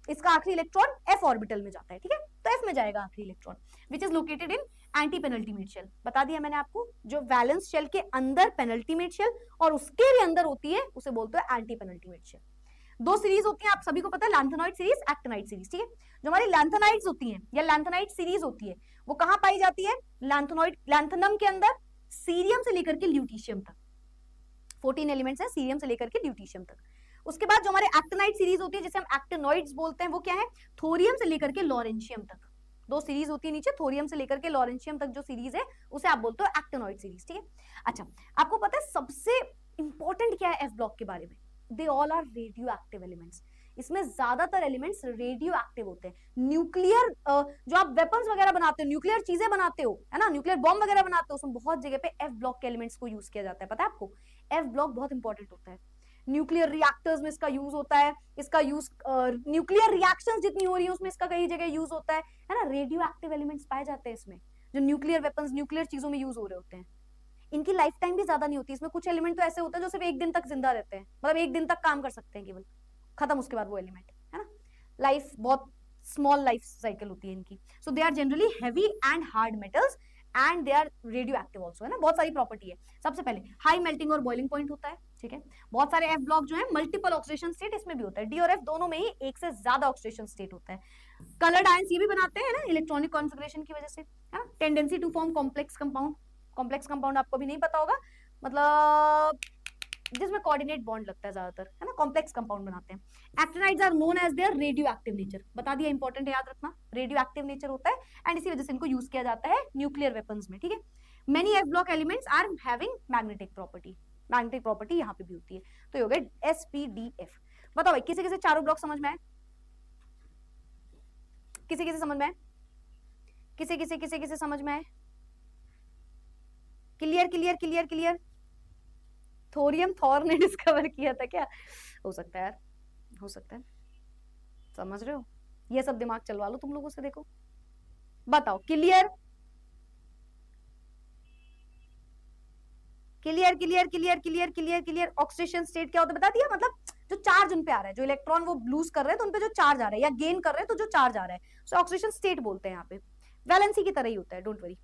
इसका आखिरी इलेक्ट्रॉन एफ ऑर्बिटल में जाता है, ठीक है। तो एफ में जाएगा आखिरी electron, which is located in antepenultimate shell. बता दिया मैंने आपको, जो वैलेंस शेल के अंदर पेनल्टीमेट शेल और उसके भी अंदर होती है उसे बोलते हैं एंटी पेनल्टीमेट शेल। दो सीरीज होती है, आप सभी को पता है, लैंथेनॉइड सीरीज, एक्टिनाइड सीरीज, ठीक है। जो हमारी लैंथेनाइड्स होती हैं या लैंथेनाइड सीरीज होती है वो कहां पाई जाती है? लैंथेनॉइड, लैंथेनम के अंदर सीरियम से लेकर के ल्यूटीशियम तक 14 एलिमेंट्स हैं, सीरियम से लेकर के ल्यूटीशियम तक। उसके बाद जो हमारे एक्टिनाइड सीरीज होती है जिसे हम एक्टिनॉइड्स बोलते हैं, वो क्या है? थोरियम से लेकर के लॉरेंशियम तक। दो सीरीज होती है नीचे, थोरियम से लेकर के लॉरेंशियम तक जो सीरीज है उसे आप बोलते हो एक्टिनॉइड सीरीज, ठीक है। अच्छा, आपको पता है सबसे इंपॉर्टेंट क्या है एफ ब्लॉक के बारे में? They all are radio active elements. इसमें ज्यादातर एलिमेंट्स रेडियो एक्टिव होते हैं। न्यूक्लियर जो आप वेपन्स वगैरह बनाते हो, न्यूक्लियर चीजें बनाते हो, है ना, न्यूक्लियर बॉम्ब वगैरह बनाते हो, उसमें बहुत जगह पे एफ ब्लॉक के एलिमेंट्स को यूज किया जाता है। पता है आपको, एफ ब्लॉक बहुत इंपॉर्टेंट होता है। न्यूक्लियर रिएक्टर्स में इसका यूज होता है, इसका यूज न्यूक्लियर रिएक्शंस जितनी हो रही है उसमें इसका कई जगह यूज होता है ना। रेडियो एक्टिव एलिमेंट्स पाए जाते हैं इसमें, जो न्यूक्लियर वेपन्स, न्यूक्लियर चीजों में यूज हो रहे होते हैं। इनकी लाइफ टाइम भी ज्यादा नहीं होती। इसमें कुछ एलिमेंट तो ऐसे होते हैं जो सिर्फ एक दिन तक जिंदा रहते हैं, मतलब एक दिन तक काम कर सकते हैं केवल, खत्म उसके बाद वो एलिमेंट, है ना। लाइफ बहुत स्मॉल लाइफ साइकिल होती है इनकी। So they are generally heavy and hard metals and they are radio active also, है ना। बहुत सारी प्रॉपर्टी है। सबसे पहले हाई मेल्टिंग और बॉइलिंग पॉइंट होता है, ठीक है। बहुत सारे एफ ब्लॉक जो है मल्टीपल ऑक्सीडेशन स्टेट इसमें भी होता है। डी और एफ दोनों में ही एक से ज्यादा ऑक्सीडेशन स्टेट होता है। कलर्ड आयंस ये भी बनाते हैं ना इलेक्ट्रॉनिक कॉन्फिगरेशन की वजह से, है ना। Tendency to form complex compound, complex compound आपको भी नहीं पता होगा, मतलब जिसमें कोऑर्डिनेट बॉन्ड लगता है ज्यादातर, है ना, कॉम्प्लेक्स कंपाउंड बनाते हैं। Actinides are known as their radio active nature. बता दिया, इंपॉर्टेंट है, याद रखना, रेडियो एक्टिव नेचर होता है एंड इसी वजह से इनको यूज किया जाता है न्यूक्लियर वेपन्स में, ठीक है। Many F block elements are having magnetic property, magnetic property यहाँ पे भी होती है। तो ये हो गया एसपीडीएफ। बताओ भाई, किसी किसी चारों ब्लॉक समझ में आए? किसी किसी समझ में आए? किसी किसी समझ में आए? Clear clear clear clear. Thorium Thor ने डिस्कवर किया था क्या? हो सकता है यार, हो सकता है, समझ रहे हो। ये सब दिमाग चलवा लो तुम लोगों से, देखो बताओ। Clear clear clear clear clear clear clear. Oxidation state क्या होता है बता दिया, मतलब जो चार्ज उन पे आ रहा है, जो इलेक्ट्रॉन वो लूज कर रहे हैं तो उन पे जो चार्ज आ रहा है, या गेन कर रहे हैं तो जो चार्ज आ रहा है, सो ऑक्सीडेशन स्टेट बोलते हैं यहाँ पे। वैलेंसी की तरह ही होता है, डोंट वरी।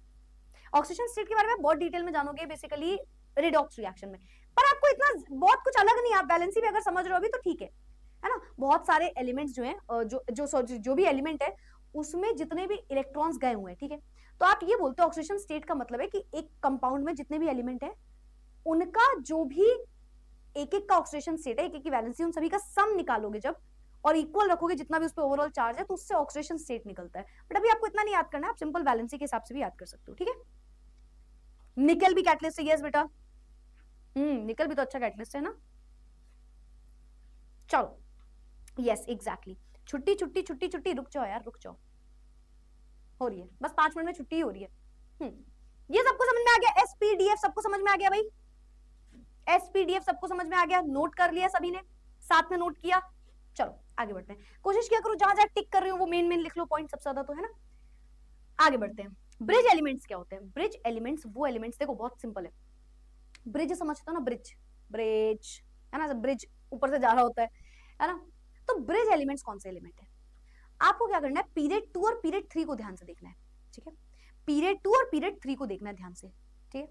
ऑक्सीडेशन स्टेट के बारे में बहुत डिटेल में जानोगे बेसिकली रिडॉक्स रिएक्शन में, पर आपको इतना बहुत कुछ अलग नहीं है। आप वैलेंसी भी अगर समझ रहे हो अभी तो ठीक है ना। बहुत सारे एलिमेंट्स जो हैं, जो भी एलिमेंट है उसमें जितने भी इलेक्ट्रॉन्स गए हुए हैं, ठीक है। तो आप ये बोलते हो ऑक्सीडेशन स्टेट का मतलब है कि एक कंपाउंड में जितने भी एलिमेंट है उनका जो भी एक एक का ऑक्सीडेशन स्टेट है, एक एक की वैलेंसी, उन सभी का सम निकालोगे जब और इक्वल रखोगे जितना भी उस पे ओवरऑल चार्ज है, तो उससे ऑक्सीडेशन स्टेट निकलता है। बट अभी आपको इतना नहीं याद करना है, आप सिंपल वैलेंसी के हिसाब से भी याद कर सकते हो, ठीक है। निकल भी कैटलिस्ट है, यस बेटा, निकल भी तो अच्छा कैटलिस्ट है ना। चलो, यस एग्जैक्टली। छुट्टी छुट्टी छुट्टी छुट्टी, रुक जाओ यार, रुक जाओ, हो रही है बस 5 मिनट में छुट्टी हो रही है। ये सबको समझ में आ गया? एसपीडीएफ सबको समझ में आ गया भाई? एसपीडीएफ सबको समझ में आ गया? नोट कर लिया सभी ने, साथ में नोट किया? चलो आगे बढ़ते हैं। कोशिश किया करो जहां जहां टिक कर रही हो वो मेन मेन लिख लो, पॉइंट सबसे ज्यादा तो, है ना। आगे बढ़ते हैं। ब्रिज एलिमेंट्स क्या होते हैं? ब्रिज एलिमेंट्स वो एलिमेंट्स, देखो बहुत सिंपल है। ब्रिज समझते हो ना, ब्रिज, ब्रिज है ना, ब्रिज ऊपर से जा रहा होता है ना। तो ब्रिज एलिमेंट्स कौन से एलिमेंट है? आपको क्या करना है, पीरियड 2 और पीरियड 3 को ध्यान से देखना है, ठीक है। पीरियड 2 और पीरियड 3 को देखना है ध्यान से, ठीक है।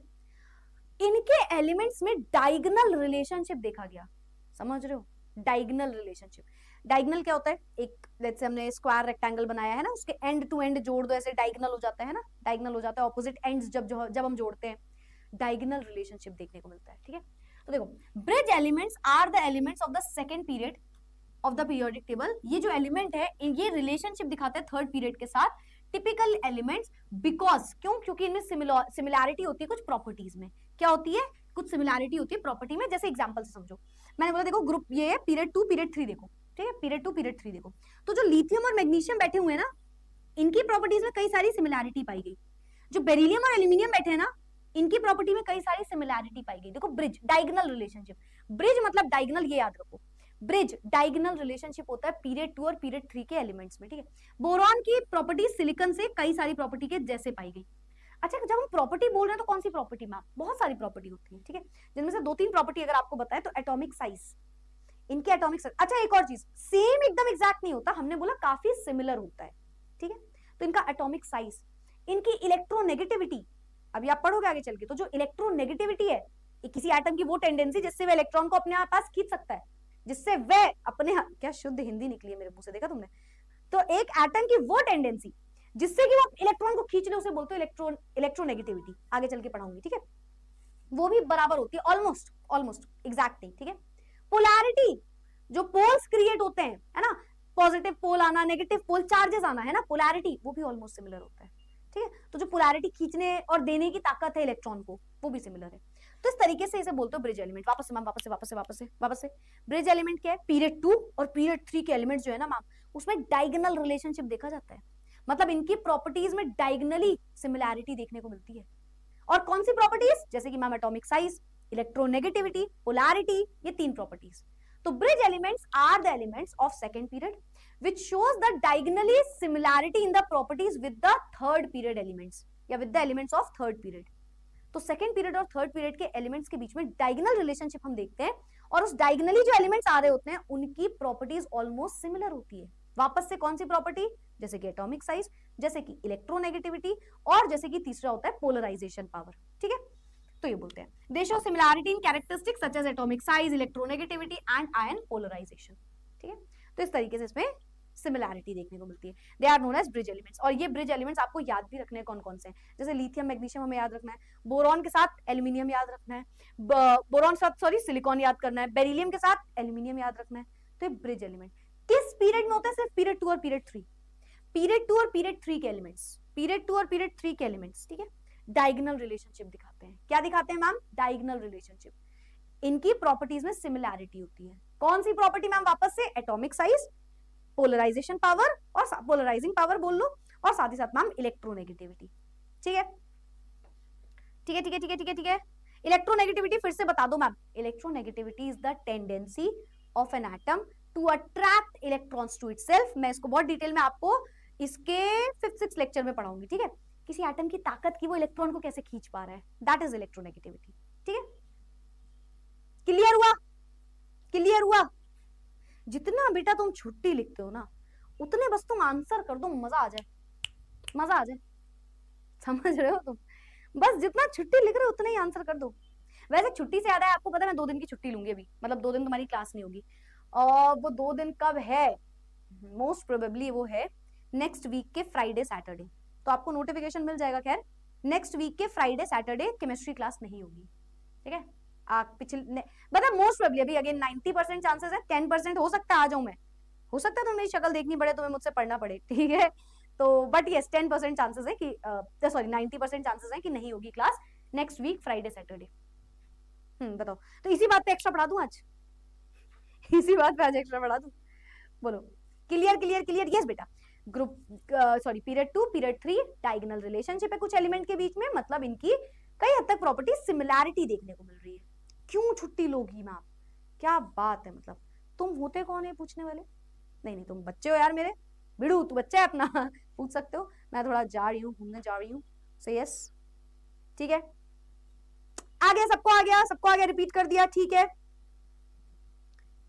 इनके एलिमेंट्स में डायगोनल रिलेशनशिप देखा गया, समझ रहे हो, डायगोनल रिलेशनशिप। डायगोनल क्या होता है, एक लेट्स से हमने स्क्वायर रेक्टेंगल बनाया है ना, उसके एंड टू एंड जोड़ दो, ऐसे डायगोनल हो जाता है ना, डायगोनल हो जाता है ऑपोजिट एंड्स जब हम जोड़ते हैं, डायगोनल रिलेशनशिप देखने को मिलता है, ठीक है। तो देखो, bridge elements are the elements of the second period of the periodic table. ये जो एलिमेंट है ये रिलेशनशिप दिखाते हैं थर्ड पीरियड के साथ, टिपिकल एलिमेंट्स, बिकॉज क्यों, क्योंकि इनमें सिमिलैरिटी होती है कुछ प्रॉपर्टीज में। क्या होती है, कुछ सिमिलैरिटी होती है प्रॉपर्टी में। जैसे एग्जांपल से समझो, मैंने बोला देखो ग्रुप ये है पीरियड 2 पीरियड 3, देखो ठीक है, पीरियड 2 पीरियड 3 देखो, तो जो लिथियम और मैग्नीशियम बैठे हुए हैं ना, इनकी प्रॉपर्टीज में कई सारी सिमिलैरिटी पाई गई। जो बेरिलियम और एल्यूमिनियम बैठे हैं ना, इनकी प्रॉपर्टी में कई सारी सिमिलैरिटी पाई गई। देखो ब्रिज, डायगोनल रिलेशनशिप, ब्रिज मतलब डायगोनल, ये याद रखो, ब्रिज डायगोनल रिलेशनशिप होता है पीरियड 2 और पीरियड 3 के एलिमेंट्स में, ठीक है। बोरॉन की प्रॉपर्टी सिलिकॉन से कई सारी प्रॉपर्टी के जैसे पाई गई। अच्छा, जब हम प्रॉपर्टी बोल रहे हैं तो कौन सी प्रॉपर्टी मैम, बहुत सारी प्रॉपर्टी होती है, ठीक है, जिनमें से 2-3 प्रॉपर्टी अगर आपको बताए तो एटॉमिक साइज, इनके एटॉमिक साइज। अच्छा, एक और चीज, सेम एकदम एग्जैक्ट नहीं होता, हमने बोला काफी सिमिलर होता है, ठीक है। तो इनका एटॉमिक साइज, इनकी इलेक्ट्रोनेगेटिविटी, अभी आप पढ़ोगे आगे चल के, तो जो इलेक्ट्रोनेगेटिविटी है, किसी एटम की वो टेंडेंसी जिससे वह इलेक्ट्रॉन को अपने पास खींच सकता है, जिससे वह अपने, क्या शुद्ध हिंदी निकली है मेरे मुंह से, देखा तुमने। तो एक एटम की वो टेंडेंसी जिससे कि वो इलेक्ट्रॉन को खींच ले, उसे बोलते हैं इलेक्ट्रोनेगेटिविटी, आगे चल के पढ़ाऊंगी, ठीक है। वो भी बराबर होती है, ऑलमोस्ट ऑलमोस्ट एग्जैक्ट नहीं, ठीक है। पोलैरिटी, जो पोल्स क्रिएट होते हैं, है ना, पॉजिटिव पोल आना, नेगेटिव पोल चार्जेस आना, है ना, पोलैरिटी, वो भी ऑलमोस्ट सिमिलर होता है, ठीक है। तो जो पोलैरिटी खींचने और देने की ताकत है इलेक्ट्रॉन को, वो भी सिमिलर है। तो इस तरीके से इसे बोलते हो ब्रिज एलिमेंट। वापस से मैम, वापस से ब्रिज एलिमेंट क्या है, पीरियड 2 और पीरियड 3 के एलिमेंट जो है ना मैम, उसमें डायगोनल रिलेशनशिप देखा जाता है, मतलब इनकी प्रॉपर्टीज में डायगोनली सिमिलैरिटी देखने को मिलती है। और कौन सी प्रॉपर्टीज, जैसे कि ma'am atomic size, electronegativity, polarity, ये 3 प्रॉपर्टीज। तो bridge elements are the elements of second period which shows the diagonally similarity in the properties with the third period elements या with the elements of third period। तो second period और third period के elements के बीच में diagonal relationship हम देखते हैं, और उस डायगोनली जो एलिमेंट्स आ रहे होते हैं उनकी प्रॉपर्टीज ऑलमोस्ट सिमिलर होती है। वापस से कौन सी प्रॉपर्टी, जैसे कि एटॉमिक साइज, जैसे कि इलेक्ट्रोनेगेटिविटी, और जैसे कि तीसरा होता है पोलराइजेशन पावर, ठीक है। तो ये बोलते हैं they show similarity in characteristics such as atomic size, electronegativity and ion polarization, ठीक है। तो इस तरीके से इसमें सिमिलैरिटी देखने को मिलती है। They are known as bridge elements. और ये ब्रिज एलिमेंट्स आपको याद भी रखने हैं कौन कौन से हैं, जैसे लिथियम मैग्नीशियम हमें याद रखना है, बोरॉन के साथ एल्यूमिनियम याद रखना है, बोरॉन के साथ सॉरी सिलिकॉन याद करना है, बेरिलियम के साथ एल्यूमिनियम याद रखना है। तो ये ब्रिज एलिमेंट किस पीरियड में होता है, सिर्फ पीरियड 2 और पीरियड 3, पीरियड 2 और पीरियड 3 के एलिमेंट्स, पीरियड 2 और पीरियड 3 के एलिमेंट्स, ठीक है, डायगोनल रिलेशनशिप दिखाते हैं। क्या दिखाते हैं मैम, डायगोनल रिलेशनशिप, इनकी प्रॉपर्टीज में सिमिलैरिटी होती है। कौन सी प्रॉपर्टी मैम, वापस से एटॉमिक साइज, पोलराइजेशन पावर और पोलराइजिंग पावर बोल लो, और साथ ही साथ मैम इलेक्ट्रोनेगेटिविटी, ठीक है, ठीक है, ठीक है, ठीक है, ठीक है, ठीक है। इलेक्ट्रोनेगेटिविटी फिर से बता दो ma'am, electronegativity is the tendency of an atom to attract electrons to itself. मैं इसको बहुत डिटेल में आपको इसके 5th-6th लेक्चर में पढ़ाऊंगी, ठीक है। किसी एटम की ताकत की वो इलेक्ट्रॉन को कैसे खींच पा रहा है, दैट इज इलेक्ट्रोनेगेटिविटी, ठीक है। क्लियर हुआ, क्लियर हुआ। जितना बेटा तुम छुट्टी लिखते हो ना, उतने बस तुम आंसर कर दो, मजा आ जाए, मजा आ जाए, समझ रहे हो तुम, बस जितना छुट्टी लिख रहे हो उतना ही आंसर कर दो। वैसे छुट्टी से याद है, आपको पता है मैं 2 दिन की छुट्टी लूंगी अभी, मतलब 2 दिन तुम्हारी क्लास नहीं होगी, और वो 2 दिन कब है, मोस्ट प्रोबेबली वो है नेक्स्ट वीक के फ्राइडे सैटरडे। तो आपको नोटिफिकेशन मिल जाएगा, खैर नेक्स्ट वीक के फ्राइडे सैटरडे केमिस्ट्री क्लास नहीं होगी, ठीक है। पिछले मतलब मोस्ट प्रोबेबली, अभी अगेन 90% चांसेस है, 10% हो सकता है आ जाऊं मैं, हो सकता है तो मेरी शक्ल देखनी पड़े, तुम्हें मुझसे पढ़ना पड़े, ठीक है। तो बट यस 10% चांसेस है कि सॉरी 90% चांसेस है कि नहीं होगी class next week Friday Saturday. बताओ, तो इसी बात पे एक्स्ट्रा पढ़ा दूं आज इसी बात पे आज एक्स्ट्रा पढ़ा दूं, बोलो क्लियर क्लियर क्लियर। यस बेटा, group sorry period 2 period 3 diagonal relationship है कुछ एलिमेंट के बीच में, मतलब इनकी कई हद तक प्रॉपर्टी सिमिलैरिटी देखने को मिल रही है। क्यों छुट्टी लोगी मैम, क्या बात है, मतलब तुम होते कौन है पूछने वाले, नहीं नहीं तुम बच्चे हो यार मेरे, बिड़ू तू बच्चा है अपना पूछ सकते हो, मैं थोड़ा जा रही हूँ, घूमने जा रही हूँ, सो यस ठीक है, आ गया सबको, आ गया सबको, आ गया, रिपीट कर दिया, ठीक है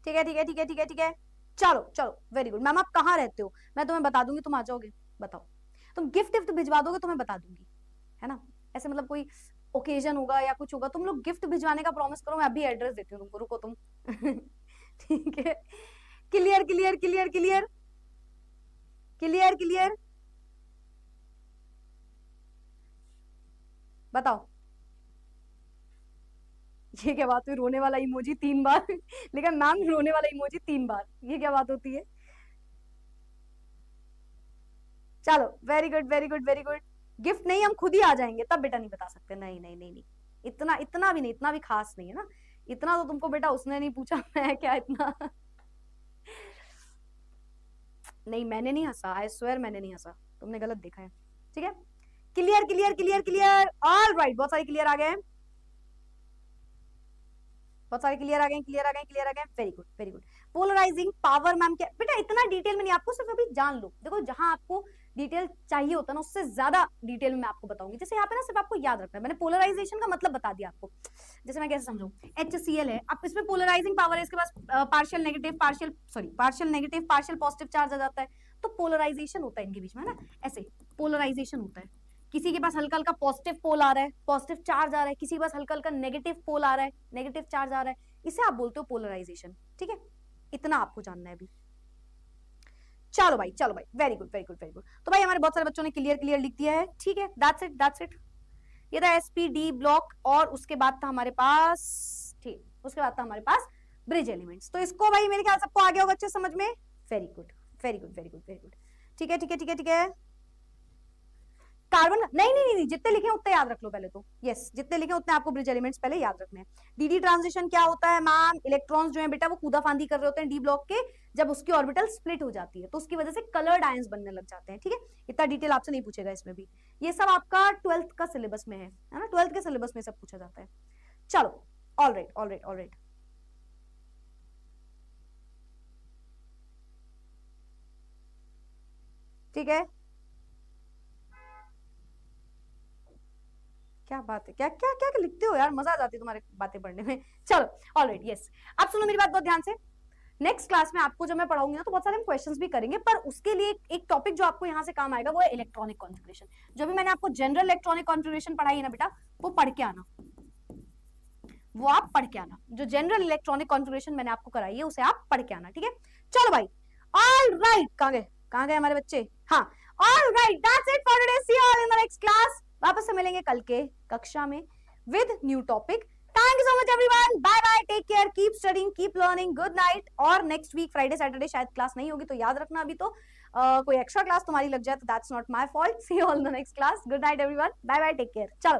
ठीक है ठीक है ठीक है ठीक है ठीक है, चलो चलो वेरी गुड। मैम आप कहाँ रहते हो, मैं तुम्हें बता दूंगी, तुम आ जाओगे, बताओ तुम गिफ्ट भिजवा दोगे तो मैं बता दूंगी, है ना, ऐसे मतलब कोई ओकेजन होगा या कुछ होगा, तुम लोग गिफ्ट भिजवाने का प्रॉमिस करो, मैं अभी एड्रेस देती हूँ तुमको, रुको तुम ठीक है clear clear clear clear clear clear, बताओ ये क्या बात हुई? रोने वाला इमोजी 3 बार लेकिन मैम रोने वाला इमोजी 3 बार, ये क्या बात होती है? चलो very good very good very good. Gift नहीं, हम खुद ही आ जाएंगे तब बेटा नहीं बता सकते। नहीं नहीं नहीं नहीं, इतना इतना भी नहीं, इतना भी खास नहीं है ना। इतना तो तुमको बेटा उसने नहीं पूछा, मैं क्या इतना नहीं मैंने नहीं हंसा, आई स्वेयर मैंने नहीं हंसा, तुमने गलत देखा है। ठीक है, clear clear clear clear, all right, बहुत सारे क्लियर आ गए, बहुत सारे क्लियर आ गए क्लियर आ गए क्लियर आ गए, very good very good. Polarizing power ma'am क्या बेटा, इतना डिटेल में नहीं, आपको सिर्फ अभी जान लो। देखो जहां आपको डिटेल चाहिए होता है ना, उससे ज्यादा डिटेल में मैं आपको बताऊंगी। जैसे यहाँ पे ना सिर्फ आपको याद रखना है, मैंने पोलराइजेशन का मतलब बता दिया आपको। जैसे मैं कैसे समझाऊं, HCl है, आप इसमें पोलराइजिंग पावर है, इसके पास partial negative partial negative partial positive charge आ जाता है, तो पोलराइजेशन होता है इनके बीच में, है ना, ऐसे पोलराइजेशन होता है। किसी के पास हल्का हल्का पॉजिटिव पोल आ रहा है, पॉजिटिव चार्ज आ रहा है, किसी के पास हल्का हल्का नेगेटिव पोल आ रहा है, नेगेटिव चार्ज आ रहा है, इसे आप बोलते हो पोलराइजेशन। ठीक है, इतना आपको जानना है अभी। चलो भाई चलो भाई, very good very good very good. तो भाई हमारे बहुत सारे बच्चों ने क्लियर क्लियर लिख दिया है। ठीक है, दैट्स इट दैट्स इट। ये था SPD ब्लॉक, और उसके बाद था हमारे पास, ठीक, उसके बाद था हमारे पास ब्रिज एलिमेंट्स। तो इसको भाई मेरे ख्याल सबको आ गया होगा अच्छे समझ में। Very good very good very good very good. ठीक है ठीक है ठीक है ठीक है। कार्बन नहीं नहीं नहीं, जितने लिखे उतने याद रख लो पहले तो। यस, जितने लिखे उतने आपको ब्रिज एलिमेंट्स पहले याद रखने हैं। DD ट्रांजिशन क्या होता है मैम? इलेक्ट्रॉन्स जो है बेटा वो कूदा फांदी कर रहे होते हैं डी ब्लॉक के, जब उसकी ऑर्बिटल स्प्लिट हो जाती है तो उसकी वजह से कलर्ड आयंस बनने लग जाते हैं। ठीक है, इतना डिटेल आपसे नहीं पूछेगा इसमें भी, ये सब आपका 12th का सिलेबस में है ना, 12th के सिलेबस में सब पूछा जाता है। चलो all right all right all right. ठीक है, क्या बात है, क्या क्या क्या लिखते हो यार, मजा आ जाती है तुम्हारे बातें पढ़ने में। चलो ऑलराइट यस, अब सुनो मेरी बात बहुत ध्यान से। नेक्स्ट क्लास में आपको जब मैं पढ़ाऊंगी ना तो बहुत सारे हम क्वेश्चंस भी करेंगे, पर उसके लिए एक टॉपिक जो आपको यहाँ से काम आएगा वो है इलेक्ट्रॉनिक कॉन्फ़िगरेशन। जो भी मैंने आपको जनरल इलेक्ट्रॉनिक कॉन्फ़िगरेशन पढ़ाई है ना बेटा, वो पढ़ के आना, वो आप पढ़ के आना। जो जनरल इलेक्ट्रॉनिक कॉन्फ़िगरेशन मैंने आपको कराई है उसे आप पढ़ के आना। ठीक है, चलो भाई ऑल राइट, कहाँ गए हमारे बच्चे? हाँ all right, that's it for today, see you all in the next class. वापस से मिलेंगे कल के कक्षा में with new topic. Thank you so much everyone, bye bye, take care, keep studying, keep learning, good night. और next week Friday Saturday शायद class नहीं होगी, तो याद रखना अभी तो कोई एक्स्ट्रा क्लास तुम्हारी लग जाए तो that's not my fault. See you all in the next class, good night everyone, bye bye, take care. चलो